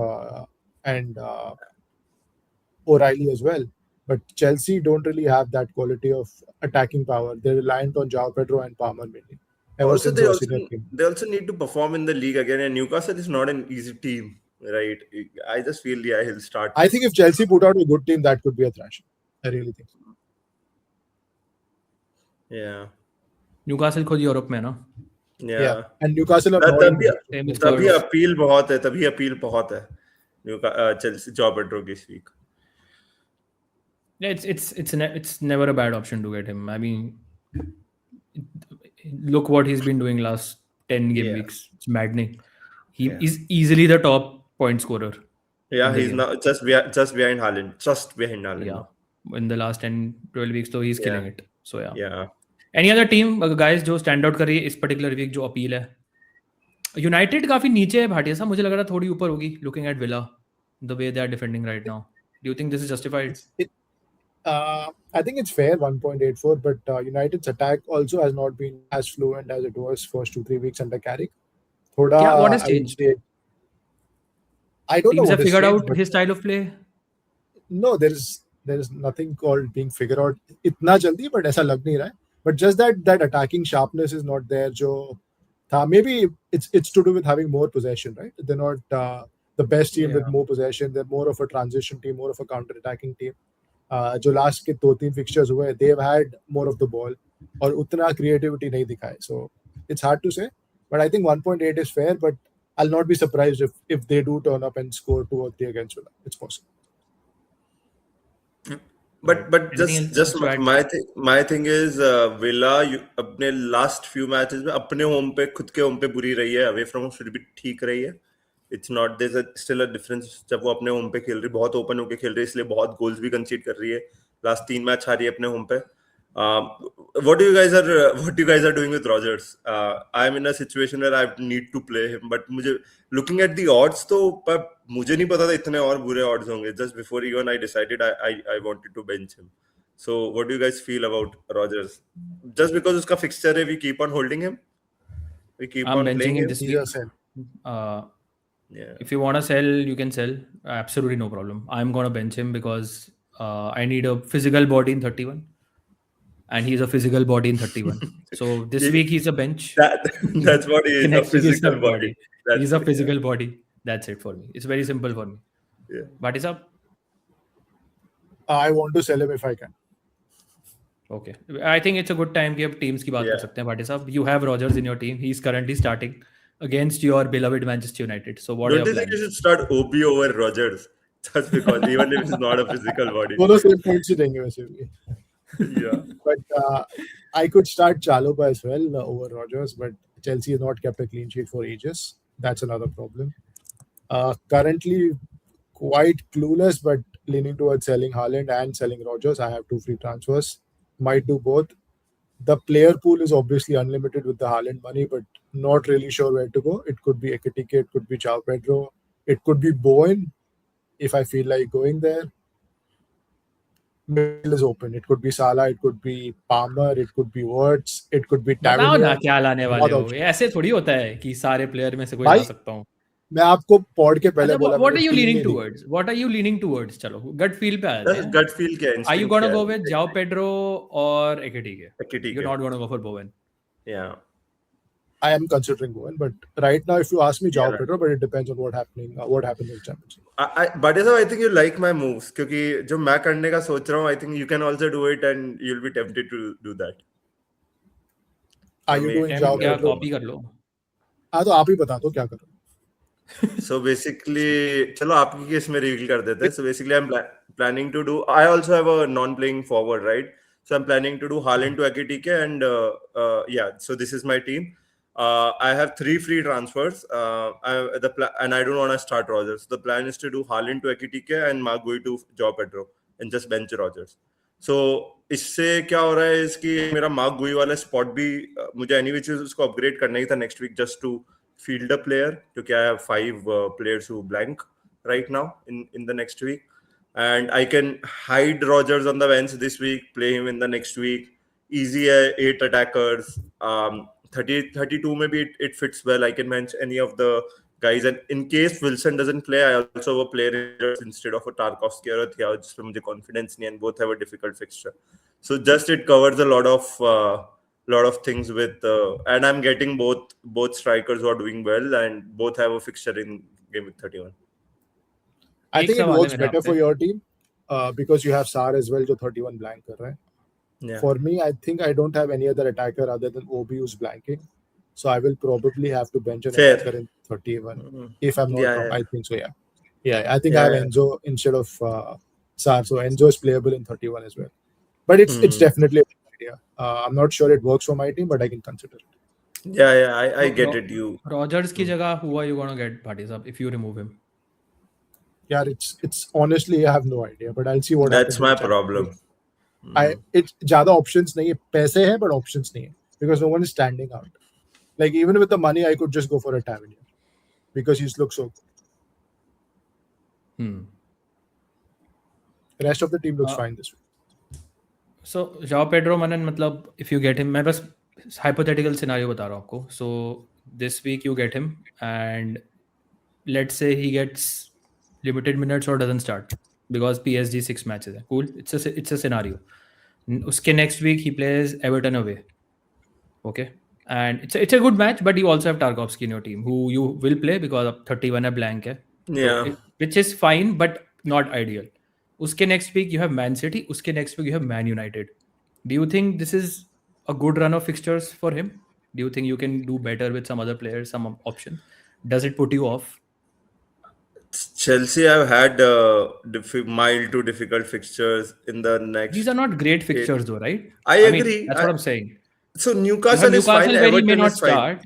and O'Reilly as well. But Chelsea don't really have that quality of attacking power. They're reliant on Joao Pedro and Palmer mainly. They also need to perform in the league again, and Newcastle is not an easy team, right? I just feel he'll start. I think if Chelsea put out a good team, that could be a thrashing. I really think so. Yeah. Newcastle खुद Europe में ना. Yeah. And Newcastle are तभी appeal बहुत है. Chelsea Joao Pedro this week. Yeah, it's never a bad option to get him. I mean, look what he's been doing last 10 game weeks. It's maddening. He is easily the top point scorer. Yeah, he's now just behind Haaland. Just behind Haaland. Yeah. In the last 10-12 weeks, so he's killing it. So yeah. Any other team, guys, जो stand out कर रही है इस particular week जो appeal है? United काफी नीचे है भाटिया साहब, मुझे लग रहा थोड़ी ऊपर होगी. Looking at Villa, the way they are defending right now. Do you think this is justified? I think it's fair, 1.84, but United's attack also has not been as fluent as it was first 2-3 weeks under Carrick. What has changed? I don't know. Teams have figured out his style of play? No, there is nothing called being figured out. Itna jaldi, but ऐसा लग नहीं रहा है. But just that attacking sharpness is not there. Maybe it's to do with having more possession, right? They're not the best team with more possession. They're more of a transition team, more of a counter-attacking team. जो last के 2-3 fixtures हुए, they have had more of the ball और उतना creativity नहीं दिखाए. So it's hard to say, but I think 1.8 is fair. But I'll not be surprised if they do turn up and score 2 or 3 against Villa. It's possible. But Anything just else to add? my thing is Villa अपने last few matches में अपने home पे खुद के home पे बुरी रही है, away from home फिर भी ठीक रही है. It's not there's still a difference जब वो अपने home पे खेल रही, बहुत open होके खेल रही है, इसलिए बहुत goals भी concede कर रही है. Last 3 मैच हारी है अपने home पे. What you guys are doing with Rodgers? I'm in a situation where I need to play him, but मुझे looking at the odds तो पर मुझे नहीं पता था इतने और बुरे odds होंगे. Just before even I decided I wanted to bench him. So what do you guys feel about Rodgers? Just because उसका fixture है, we keep on holding him. We keep I'm on benching playing him him. this He's a week. sell. Yeah. If you want to sell, you can sell. Absolutely no problem. I'm gonna bench him because I need a physical body in 31, and he's a physical body in 31. So this Yeah. week he's a bench. That's what he The is, a next week he's a physical body. That's He's a it, physical body. That's it for me. It's very simple for me. Yeah. What is up? I want to sell him if I can. Okay. I think it's a good time कि अब teams की बात कर Yeah. सकते हैं भाटी साहब. You have Rodgers in your team. He's currently starting against your beloved Manchester United. So what are Don't your you think you plans? should start OP over Rodgers? Just because even if it's not a physical body. दोनों same points ही देंगे वैसे भी. Yeah. But I could start Chalobah as well over Rodgers, but Chelsea has not kept a clean sheet for ages. That's another problem. Currently, quite clueless, but leaning towards selling Haaland and selling Rodgers. I have 2 free transfers. Might do both. The player pool is obviously unlimited with the Haaland money, but not really sure where to go. It could be Ekitike, it could be João Pedro, it could be Bowen if I feel like going there. Middle is open. It could be Salah, it could be Palmer, it could be Wirtz, it could be बताओ ना Tavernier. क्या लाने वाले बहुत हो. option. ये ऐसे थोड़ी होता है कि सारे प्लेयर में से कोई भाई, ला सकता हूँ. मैं आपको पॉड के पहले अच्छा, बोला what are मैंने you team leaning नहीं दी. towards? What are you leaning towards? चलो gut feel पे आते That's हैं. gut feel क्या है? Are you Instinct gonna क्या go है? with João Pedro or Ekitike? Ekitike. You're not gonna go for Bowen. Yeah. I am considering Bowen, but right now, if you ask me, João Yeah. Pedro, but it depends on what happens in the championship. I think you like my moves क्योंकि जो मैं करने का सोच रहा हूँ, I think you can also do it and you'll be tempted to do that. Are you doing Attempt João क्या Pedro? Copy कर लो. हाँ तो आप ही बता दो क्या करो. So basically, चलो आपकी केस में reveal कर देते हैं. So basically, I'm planning to do. I also have a non-playing forward, right? So I'm planning to do Haaland to Ekitike and yeah. So this is my team. I have 3 free transfers. And I don't want to start Rodgers. The plan is to do Haaland to Ekitike and Maguire to João Pedro and just bench Rodgers. So इससे क्या हो रहा है इसकी मेरा Maguire वाला spot भी मुझे एनीवे चीज उसको अपग्रेड करना ही था next week just to field a player क्योंकि I have 5 players who blank right now in the next week and I can hide Rodgers on the bench this week, play him in the next week. Easy 8 attackers. 32 maybe it fits well. I can bench any of the guys and in case Wilson doesn't play, I also have a player instead of a Tarkovsky or a Thiago जिसमें मुझे confidence नहीं and both have a difficult fixture. So just it covers a lot of things with and I'm getting both strikers who are doing well and both have a fixture in game week 31. I एक think it सवाल है works मेरा better for आपसे. your team because you have Sar as well जो 31 blank कर रहा है. Yeah. For me, I think I don't have any other attacker other than Obi who's blanking. So I will probably have to bench an Fair. attacker in 31 Mhm. if I'm not Yeah, wrong. yeah. I think so, yeah. Yeah, I think I Yeah, have yeah. Enzo instead of Sar. So Enzo is playable in 31 as well. But it's Hmm. definitely a good idea. I'm not sure it works for my team, but I can consider it. Yeah, I get it. You Rodgers की जगह who are you gonna get Bhati साहब if you remove him? Yeah, it's honestly I have no idea, but I'll see what happens. that's my in the problem. championship. It's ज़्यादा options नहीं है, पैसे हैं but options नहीं है because no one is standing out. Like even with the money, I could just go for a Tavernier because he's looked so good. The rest of the team looks fine this week. So João Pedro Manan मतलब if you get him, मैं बस hypothetical scenario बता रहा हूँ आपको. So this week you get him and let's say he gets limited minutes or doesn't start because PSG 6 matches है. Cool. It's a scenario. उसके next week he plays Everton away. Okay. And it's a good match, but you also have Tarkovsky in your team who you will play because 31 है blank है. Yeah. So which is fine but not ideal. उसके next week you have Man City. उसके next week you have Man United. Do you think this is a good run of fixtures for him? Do you think you can do better with some other players, some option? Does it put you off? Chelsea have had mild to difficult fixtures in the next. These are not great 8. fixtures, though, right? I I mean, agree. that's what I'm saying. So You have Newcastle is fine. Newcastle where he may Everton not is fine. start.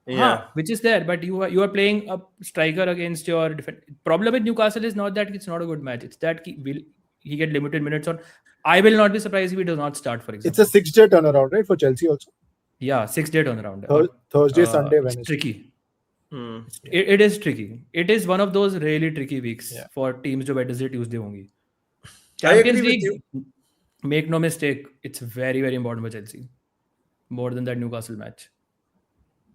Yeah. Which is there, but you are playing a striker against your problem with Newcastle is not that it's not a good match. It's that he get limited minutes on. I will not be surprised if he does not start, for example. It's a 6-day turnaround, right, for Chelsea also? Yeah, 6-day turnaround. Thursday, Sunday, It's Wednesday. tricky. Hmm. It is tricky. It is one of those really tricky weeks Yeah. for teams जो Wednesday, Tuesday होंगी. I agree Champions with League, you. make no mistake, it's very, very important for Chelsea. More than that Newcastle match.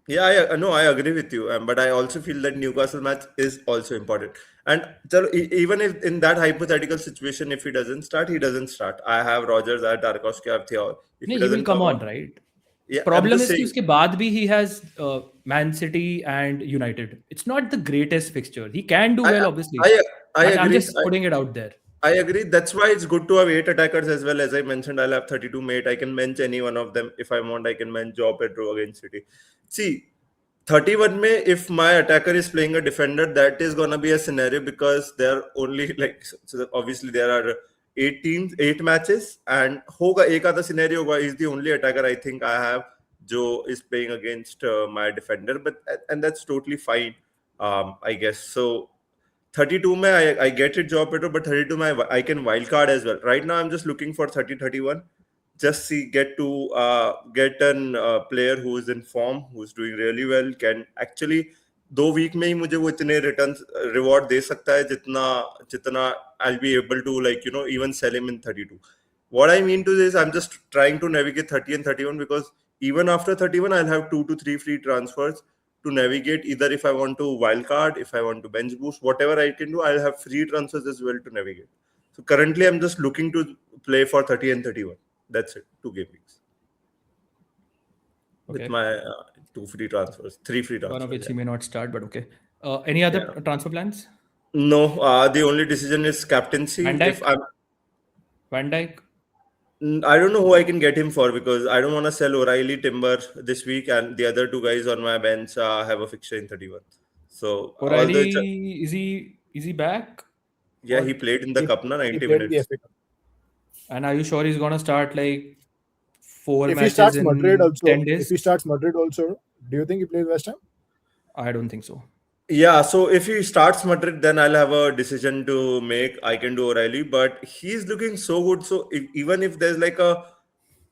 Yeah, I agree with you. But I also feel that Newcastle match is also important. And even if in that hypothetical situation, if he doesn't start, he doesn't start. I have Rogers, I have Tarkowski, I have Theo. If No, he he will doesn't come on, on, right? yeah, I'm Problem just is कि saying. उसके बाद भी he has Man City and United. It's not the greatest fixture. He can do well, obviously. I But I'm agree. just putting it out there. I agree. That's why it's good to have 8 attackers as well. As I mentioned, I'll have 32 mate. I can bench any one of them. If I want, I can bench Joe Pedro against City. See, 31 May, if my attacker is playing a defender, that is going to be a scenario because there are only so obviously there are 8 teams, 8 matches, and hoga ek aadha scenario hoga is the only attacker I think I have Joe is playing against my defender, and that's totally fine, I guess. So 32 May, I get it, Joe Pedro, but 32 May, I can wildcard as well. Right now, I'm just looking for 30-31. Just get an player who is in form, who's doing really well, can actually 2 week में ही मुझे वो इतने returns reward दे सकता है जितना I'll be able to even sell him in 32. What I mean to this, I'm just trying to navigate 30 and 31 because even after 31, I'll have 2 to 3 free transfers to navigate. Either if I want to wildcard, if I want to bench boost, whatever I can do, I'll have free transfers as well to navigate. So currently, I'm just looking to play for 30 and 31. That's it. 2 game weeks. Okay. With my 2 free transfers, 3 free transfers. One of which he may not start, but okay. Any other transfer plans? No, the only decision is captaincy. Van Dijk? I don't know who I can get him for because I don't want to sell O'Reilly, Timber this week, and the other 2 guys on my bench have a fixture in 31. So O'Reilly, is he back? Yeah, he played in the cup, 90 minutes. And are you sure he's gonna start 4 if matches he starts in Madrid also, 10 days? If he starts Madrid also, do you think he plays West Ham? I don't think so. Yeah, so if he starts Madrid, then I'll have a decision to make. I can do O'Reilly, but he's looking so good. So even if there's a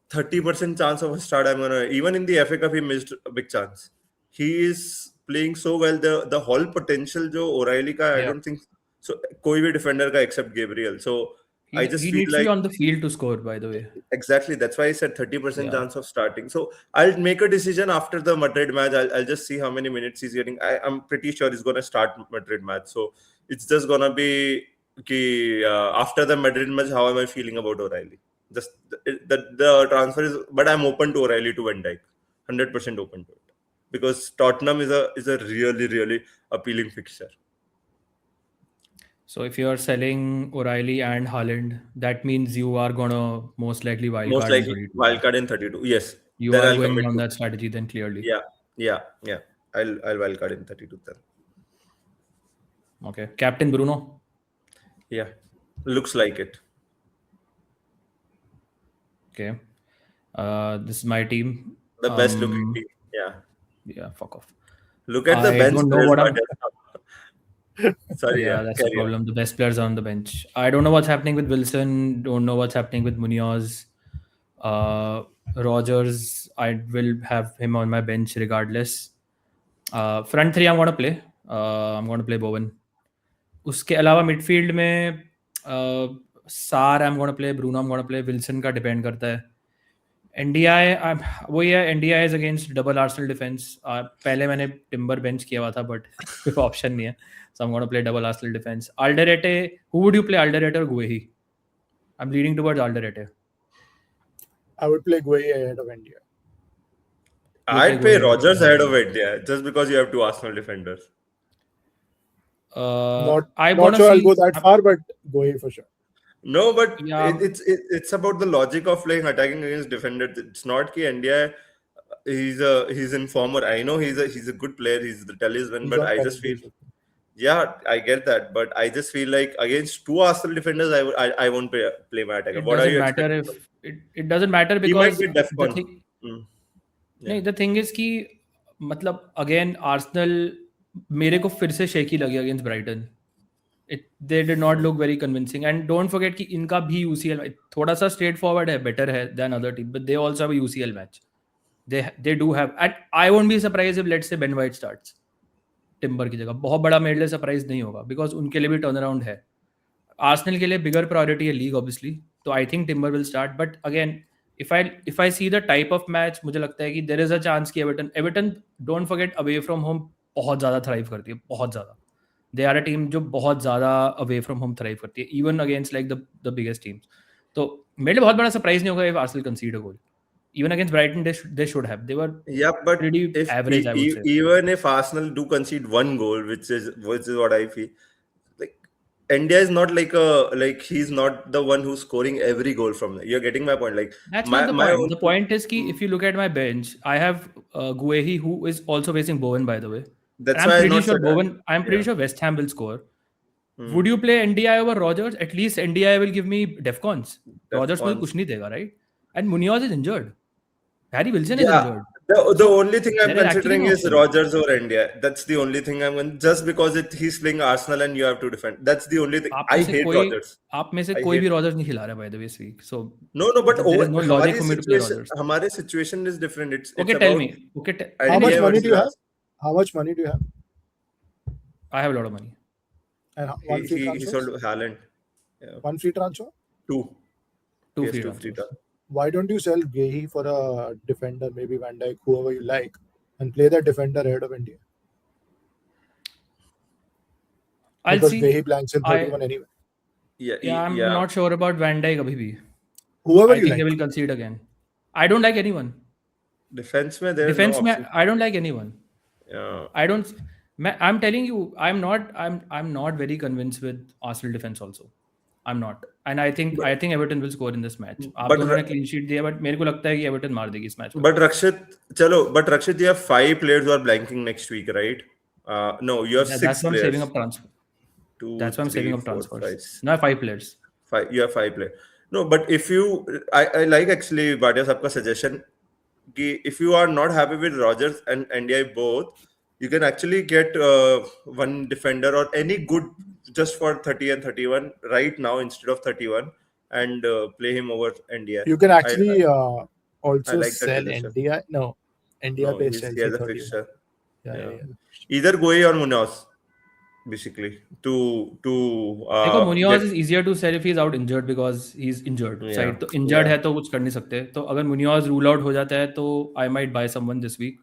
30% chance of a start, even in the FA Cup, he missed a big chance. He is playing so well. The whole potential jo O'Reilly ka, I don't think so. Koi bhi defender ka except Gabriel. So I just he feel needs to be on the field to score, by the way. Exactly. That's why I said 30% chance of starting. So I'll make a decision after the Madrid match. I'll just see how many minutes he's getting. I'm pretty sure he's going to start Madrid match. So it's just going to be after the Madrid match, how am I feeling about O'Reilly? Just the transfer is, but I'm open to O'Reilly to Van Dijk. 100% open to it. Because Tottenham is a really, really appealing fixture. So if you're selling O'Reilly and Haaland, that means you are gonna most likely wildcard in 32. Yes. You then are going on that strategy then clearly. Yeah. I'll wildcard in 32 then. Okay. Captain Bruno? Yeah. Looks like it. Okay. This is my team. The best looking team. Yeah, fuck off. Look at the bench. Don't know what Sorry, that's the problem. The best players are on the bench. I don't know what's happening with Wilson. Don't know what's happening with Munoz. Rogers, I will have him on my bench regardless. Front three, I'm going to play. I'm going to play Bowen. उसके अलावा midfield में सार I'm going to play, Bruno I'm going to play, Wilson का depend करता है. NDI वही है, NDI is against double Arsenal defense. पहले मैंने टिम्बर बेंच किया हुआ था बट कोई ऑप्शन नहीं है, so I'm going to play double Arsenal defense. Alderete, who would you play, Alderete or Guehi? I'm leaning towards Alderete. I would play Guehi ahead of NDI. I'd play Rogers ahead of NDI just because you have 2 Arsenal defenders. Not sure I'll go that far, but Guehi for sure. No, but it's about the logic of playing attacking against defenders. It's not ki NDI he's in form. I know he's a good player. He's the talisman, but I just feel Yeah, I get that, but I just feel like against two Arsenal defenders, I won't play my attacker. It What are doesn't you matter expecting? if it doesn't matter He might because be the Defcon. thing Yeah. नहीं the thing is कि मतलब again Arsenal मेरे को फिर से shaky लगे against Brighton. They did not look very convincing, and don't forget कि इनका भी UCL थोड़ा सा straight forward है, better है than other team, but they also have a UCL match. They do have, and I won't be surprised if let's say Ben White starts timber की जगह. बहुत बड़ा मेरे लिए सरप्राइज नहीं होगा बिकॉज उनके लिए भी टर्न अराउंड है. आर्सेनल के लिए बिगर प्रायोरिटी है लीग ऑब्वियसली, तो I think timber will start. But again if I see the type of match, मुझे लगता है कि देयर इज अ चांस कि Everton don't forget away from home बहुत ज़्यादा थ्राइव करती है, बहुत ज़्यादा. दे आर अ टीम जो बहुत ज़्यादा अवे फ्रॉम होम थ्राइव करती है, even against like the biggest teams. तो मेरे लिए बहुत बड़ा सरप्राइज नहीं होगा if Arsenal कंसीड a goal. Even against Brighton, they should have. They were But pretty average, I would say. even if Arsenal do concede one goal, which is what I feel, like India is not like he's not the one who's scoring every goal from there. You're getting my point. Like That's not the point. The point is कि if you look at my bench, I have Guehi, who is also facing Bowen, by the way. That's I'm why pretty not sure said that. Bowen. I'm pretty sure West Ham will score. Would you play NDI over Rodgers? At least NDI will give me Defcons. Rodgers मुझे कुछ नहीं देगा, right? And Munoz is injured. Harry Wilson is injured. The only thing I'm there is actually considering no is option. Rodgers or India. That's the only thing just because he's playing Arsenal and you have to defend. That's the only thing. आप I में से hate कोई Rodgers. आप में से I कोई hate- भी Rodgers नहीं खिला रहा by the way this week. So No, but there is no logic for me to play Rodgers. हमारे situation is different. It's Okay, it's tell about me. Okay, How much India money do you versus have? How much money do you have? I have a lot of money. And one free he transfer? sold Haaland. Yeah. One free transfer? Two. Two Yes, free two free transfers. Why don't you sell Gehi for a defender, maybe Van Dijk, whoever you like, and play that defender ahead of India? I'll Because see. Gehi blanks in 31 anyway. Yeah, I'm not sure about Van Dijk abhi bhi. Whoever I you think like. they will concede again. I don't like anyone. Defense में there's Defense no में option. I don't like anyone. Yeah. I don't. I'm telling you, I'm not very convinced with Arsenal defense also. I'm not, and I think Everton will score in this match. आप दोनों ने clean sheet दिया, but मेरे को लगता है कि Everton मार देगी इस match में. But Rakshit, you have 5 players who are blanking next week, right? No, you have 6 That's why I'm players. saving up transfer. That's why I'm saving up transfers. No, I have 5 players. You have 5 players. No, but if you, I like actually Bhatia साहब का suggestion कि if you are not happy with Rodgers and NDI both, you can actually get one defender or any good just for 30 and 31 right now instead of 31 and play him over NDI. You can actually also I like that sell suggestion. NDI. No, NDI No, pays he Chelsea has a 31. fixture. Yeah. Either Guehi or Munoz, basically. देखो Munoz is easier to sell if he's out injured because he's injured. Yeah. Side तो injured है तो कुछ कर नहीं सकते. तो अगर Munoz rule out हो जाता है तो I might buy someone this week.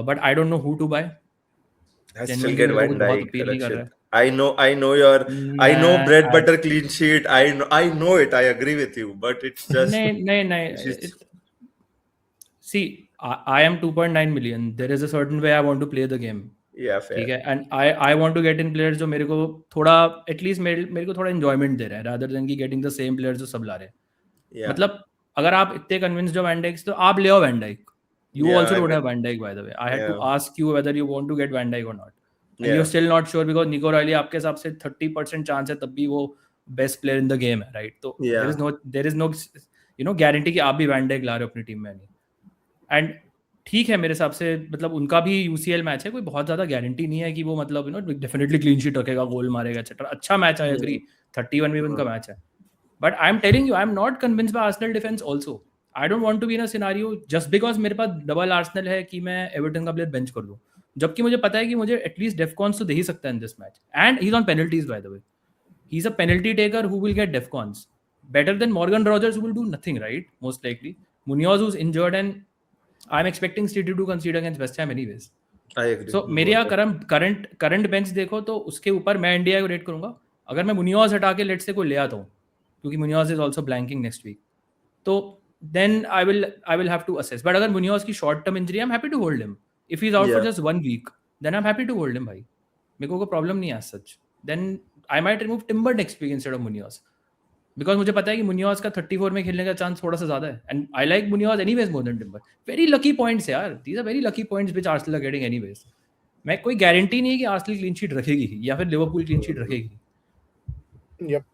But I don't know who to buy. I still Genuinely get मेरे को Van कुछ बहुत Dijk. appeal नहीं कर रहा है. I know your I know Nah, bread butter clean sheet. I know it. I agree with you, but it's just नहीं. See, I am 2.9 million. There is a certain way I want to play the game. yeah, fair. ठीक है, and I want to get in players जो मेरे को थोड़ा at least मेरे को थोड़ा enjoyment दे रहे हैं rather than कि getting the same players जो सब ला रहे हैं. Yeah. मतलब अगर आप इतने convinced हो Van Dijk तो आप ले आओ Van Dijk. You Yeah, also I don't mean- have Van Dijk, by the way. I had to Yeah. ask you whether you want to get Van Dijk or not. And Yeah. you're still not sure because Nico Riley आपके हिसाब से 30% chance है तब भी वो best player in the game है, right? तो Yeah. there is no guarantee कि आप भी Van Dijk ला रहे हो अपनी टीम में नहीं. And ठीक है मेरे हिसाब से, मतलब उनका भी UCL मैच है, कोई बहुत ज़्यादा गारंटी नहीं है कि वो मतलब डेफिनेटली क्लीन शीट रखेगा, गोल मारेगा एक्सेट्रा. अच्छा मैच आई एग्री, 31 भी उनका मैच है. But I am telling you, I am not convinced by Arsenal defence also. I don't want to be in a scenario just because मेरे पास double Arsenal है कि मैं एवर्टन का प्लेयर बेंच कर दूं, जबकि मुझे पता है कि मुझे एटलीस्ट डेफकॉन्स तो दे ही सकता है in this match. And he is on penalties by the way. He is a penalty taker who will get defcons better than Morgan Rogers who will do nothing, right? Most likely. Munoz who's injured and I'm expecting City to concede against West Ham anyways. I agree. So मेरे यहाँ current bench देखो तो उसके ऊपर मैं India को rate करूंगा. अगर मैं मुनियोज हटा के लेट्स से कोई ले आता हूँ, क्योंकि Munoz is also blanking next week, तो then I will have to assess. But अगर मुनियोज की short term injury, I'm happy to hold him. If he's out for just 1 week, then I'm happy to hold him, भाई. मेरे को कोई problem नहीं है as such. Then I might remove Timber next week instead of Munoz. Because मुझे पता है कि मुनियोज का 34 में खेलने का चांस थोड़ा सा ज्यादा है. And I like Munoz anyways more than Timber. Very lucky points यार. These are very lucky points which Arsenal are getting anyways. मैं कोई गारंटी नहीं है कि आर्सेनल क्लीन शीट रखेगी या फिर लिवरपूल क्लीन शीट रखेगी. Yep,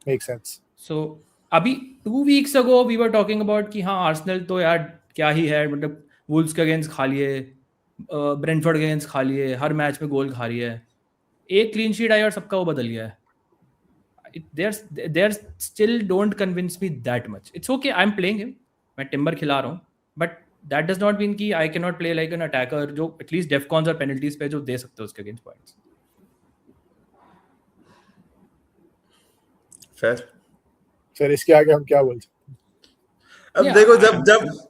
makes sense. सो अभी 2 weeks ago we were talking about कि हाँ आर्सेनल तो यार क्या ही है, मतलब वुल्व्स के अगेंस्ट खा लिए, ब्रेंटफोर्ड के अगेंस्ट खा लिए, हर मैच में गोल खा रही है, एक क्लीन शीट आई और सबका वो बदल गया है. They're still don't convince me that much. It's okay, I'm playing him, मैं टिम्बर खिला रहा हूँ, but that does not mean कि I cannot play like an attacker जो at least defcons और penalties पे जो दे सकते हो उसके अगेंस्ट पॉइंट्स. फेयर. सर इसके आगे हम क्या बोल सकते हैं? अब Yeah, देखो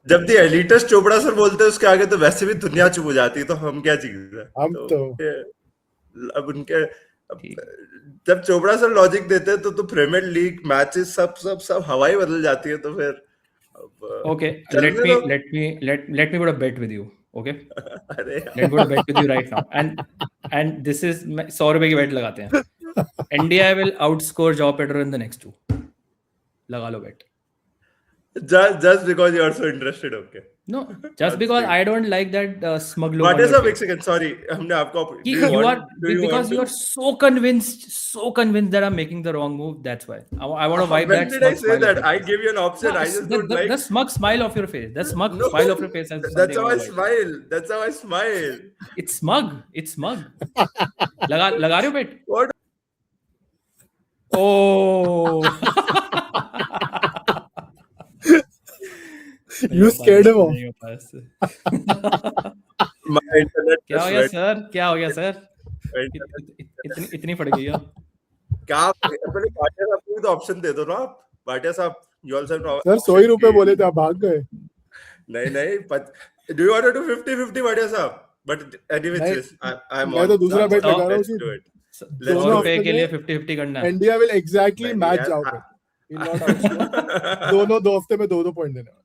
जब दी एलिटस चोपड़ा सर बोलते हैं उसके आगे तो वैसे भी दुनिया चुप हो जाती है, तो हम क्या चीज है. हम तो अब उनके जब चोपड़ा सर लॉजिक देते हैं तो प्रीमियर लीग मैचेस सब हवाई बदल जाती है, तो फिर okay, let me put a bet with you, okay? अरे Let me put a bet with you right now, and this is 100 रुपए की bet लगाते हैं. India will outscore Joao Pedro in the next 2. लगा लो bet. just because you are so interested. Okay. No, just because I don't like that smug look. What on is your up? face. एक second, sorry, हमने आपको. कि because you are so convinced that I'm making the wrong move. That's why I want to wipe When that. did I smug say smile that? off your I face. give you an option. No, I just don't like. the smug smile of your face. The smug No, smile of your face. Has That's something how I like. smile. That's how I smile. It's smug. It's smug. लगा रहे हो बेट? What? Oh. You scared him off. My internet क्या हो just गया went. Sir? क्या हो गया sir? My internet- इतनी फट गई है. क्या अपने भाटिया साहब को भी तो ऑप्शन दे दो ना आप. भाटिया साहब, you also have सर 100 रुपए बोले थे, आप भाग गए. नहीं do you want to do 50-50 Bhatia साहब? But anyways, नहीं, yes, I'm मैं on. तो दूसरा bet लगा रहा हूँ Let's कि do it. 100 दोनों रुपए हफ्ते के लिए में 50-50 करना है. इंडिया will exactly नहीं, match यार, Joao Pedro. He'll not outscore. दोनों 2 हफ्ते में 2 पॉइंट देने वाले.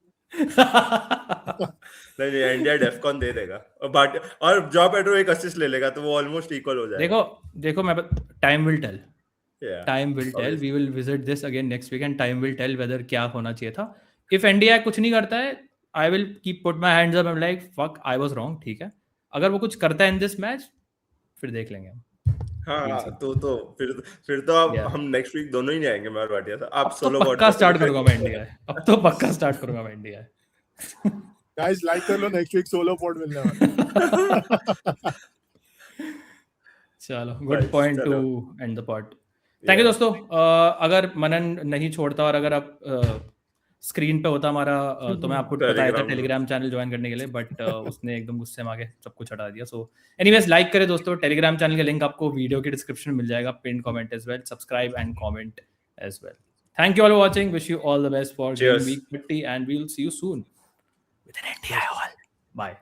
नहीं इंडिया डेफकॉन दे देगा और जॉ पेड्रो एक असिस्ट ले लेगा, तो वो ऑलमोस्ट इक्वल हो जाएगा. देखो मैं time will tell. Yeah, time will tell. obviously. We will visit this again next week and time will tell whether क्या होना चाहिए था. इफ इंडिया कुछ नहीं करता है, I will keep put my hands up. I am like fuck, I was wrong. ठीक है, अगर वो कुछ करता है इन दिस मैच, फिर देख लेंगे हम. हाँ, तो फिर तो अब Yeah. हम नेक्स्ट वीक दोनों ही नहीं आएंगे. मैं और भाटिया साहब, आप अब तो सोलो पक्का स्टार्ट करूंगा मैं इंडिया. अब तो पक्का स्टार्ट करूंगा मैं इंडिया. Guys, like कर लो, next week solo pod मिलने वाला. चलो, गुड Nice, पॉइंट टू चलो. And the pod. Thank you दोस्तों. अगर मनन नहीं छोड़ता और अगर आप स्क्रीन पे होता हमारा, तो मैं आपको बताया था टेलीग्राम चैनल ज्वाइन करने के लिए, बट उसने एकदम गुस्से में आके सब कुछ हटा दिया. सो एनीवेज, लाइक करें दोस्तों. टेलीग्राम चैनल का लिंक आपको वीडियो के डिस्क्रिप्शन में मिल जाएगा. Pin comment as well, subscribe and comment as well. Thank you all for watching. Wish you all the best for Cheers. Week 30 and we will see you soon with an India all. Bye.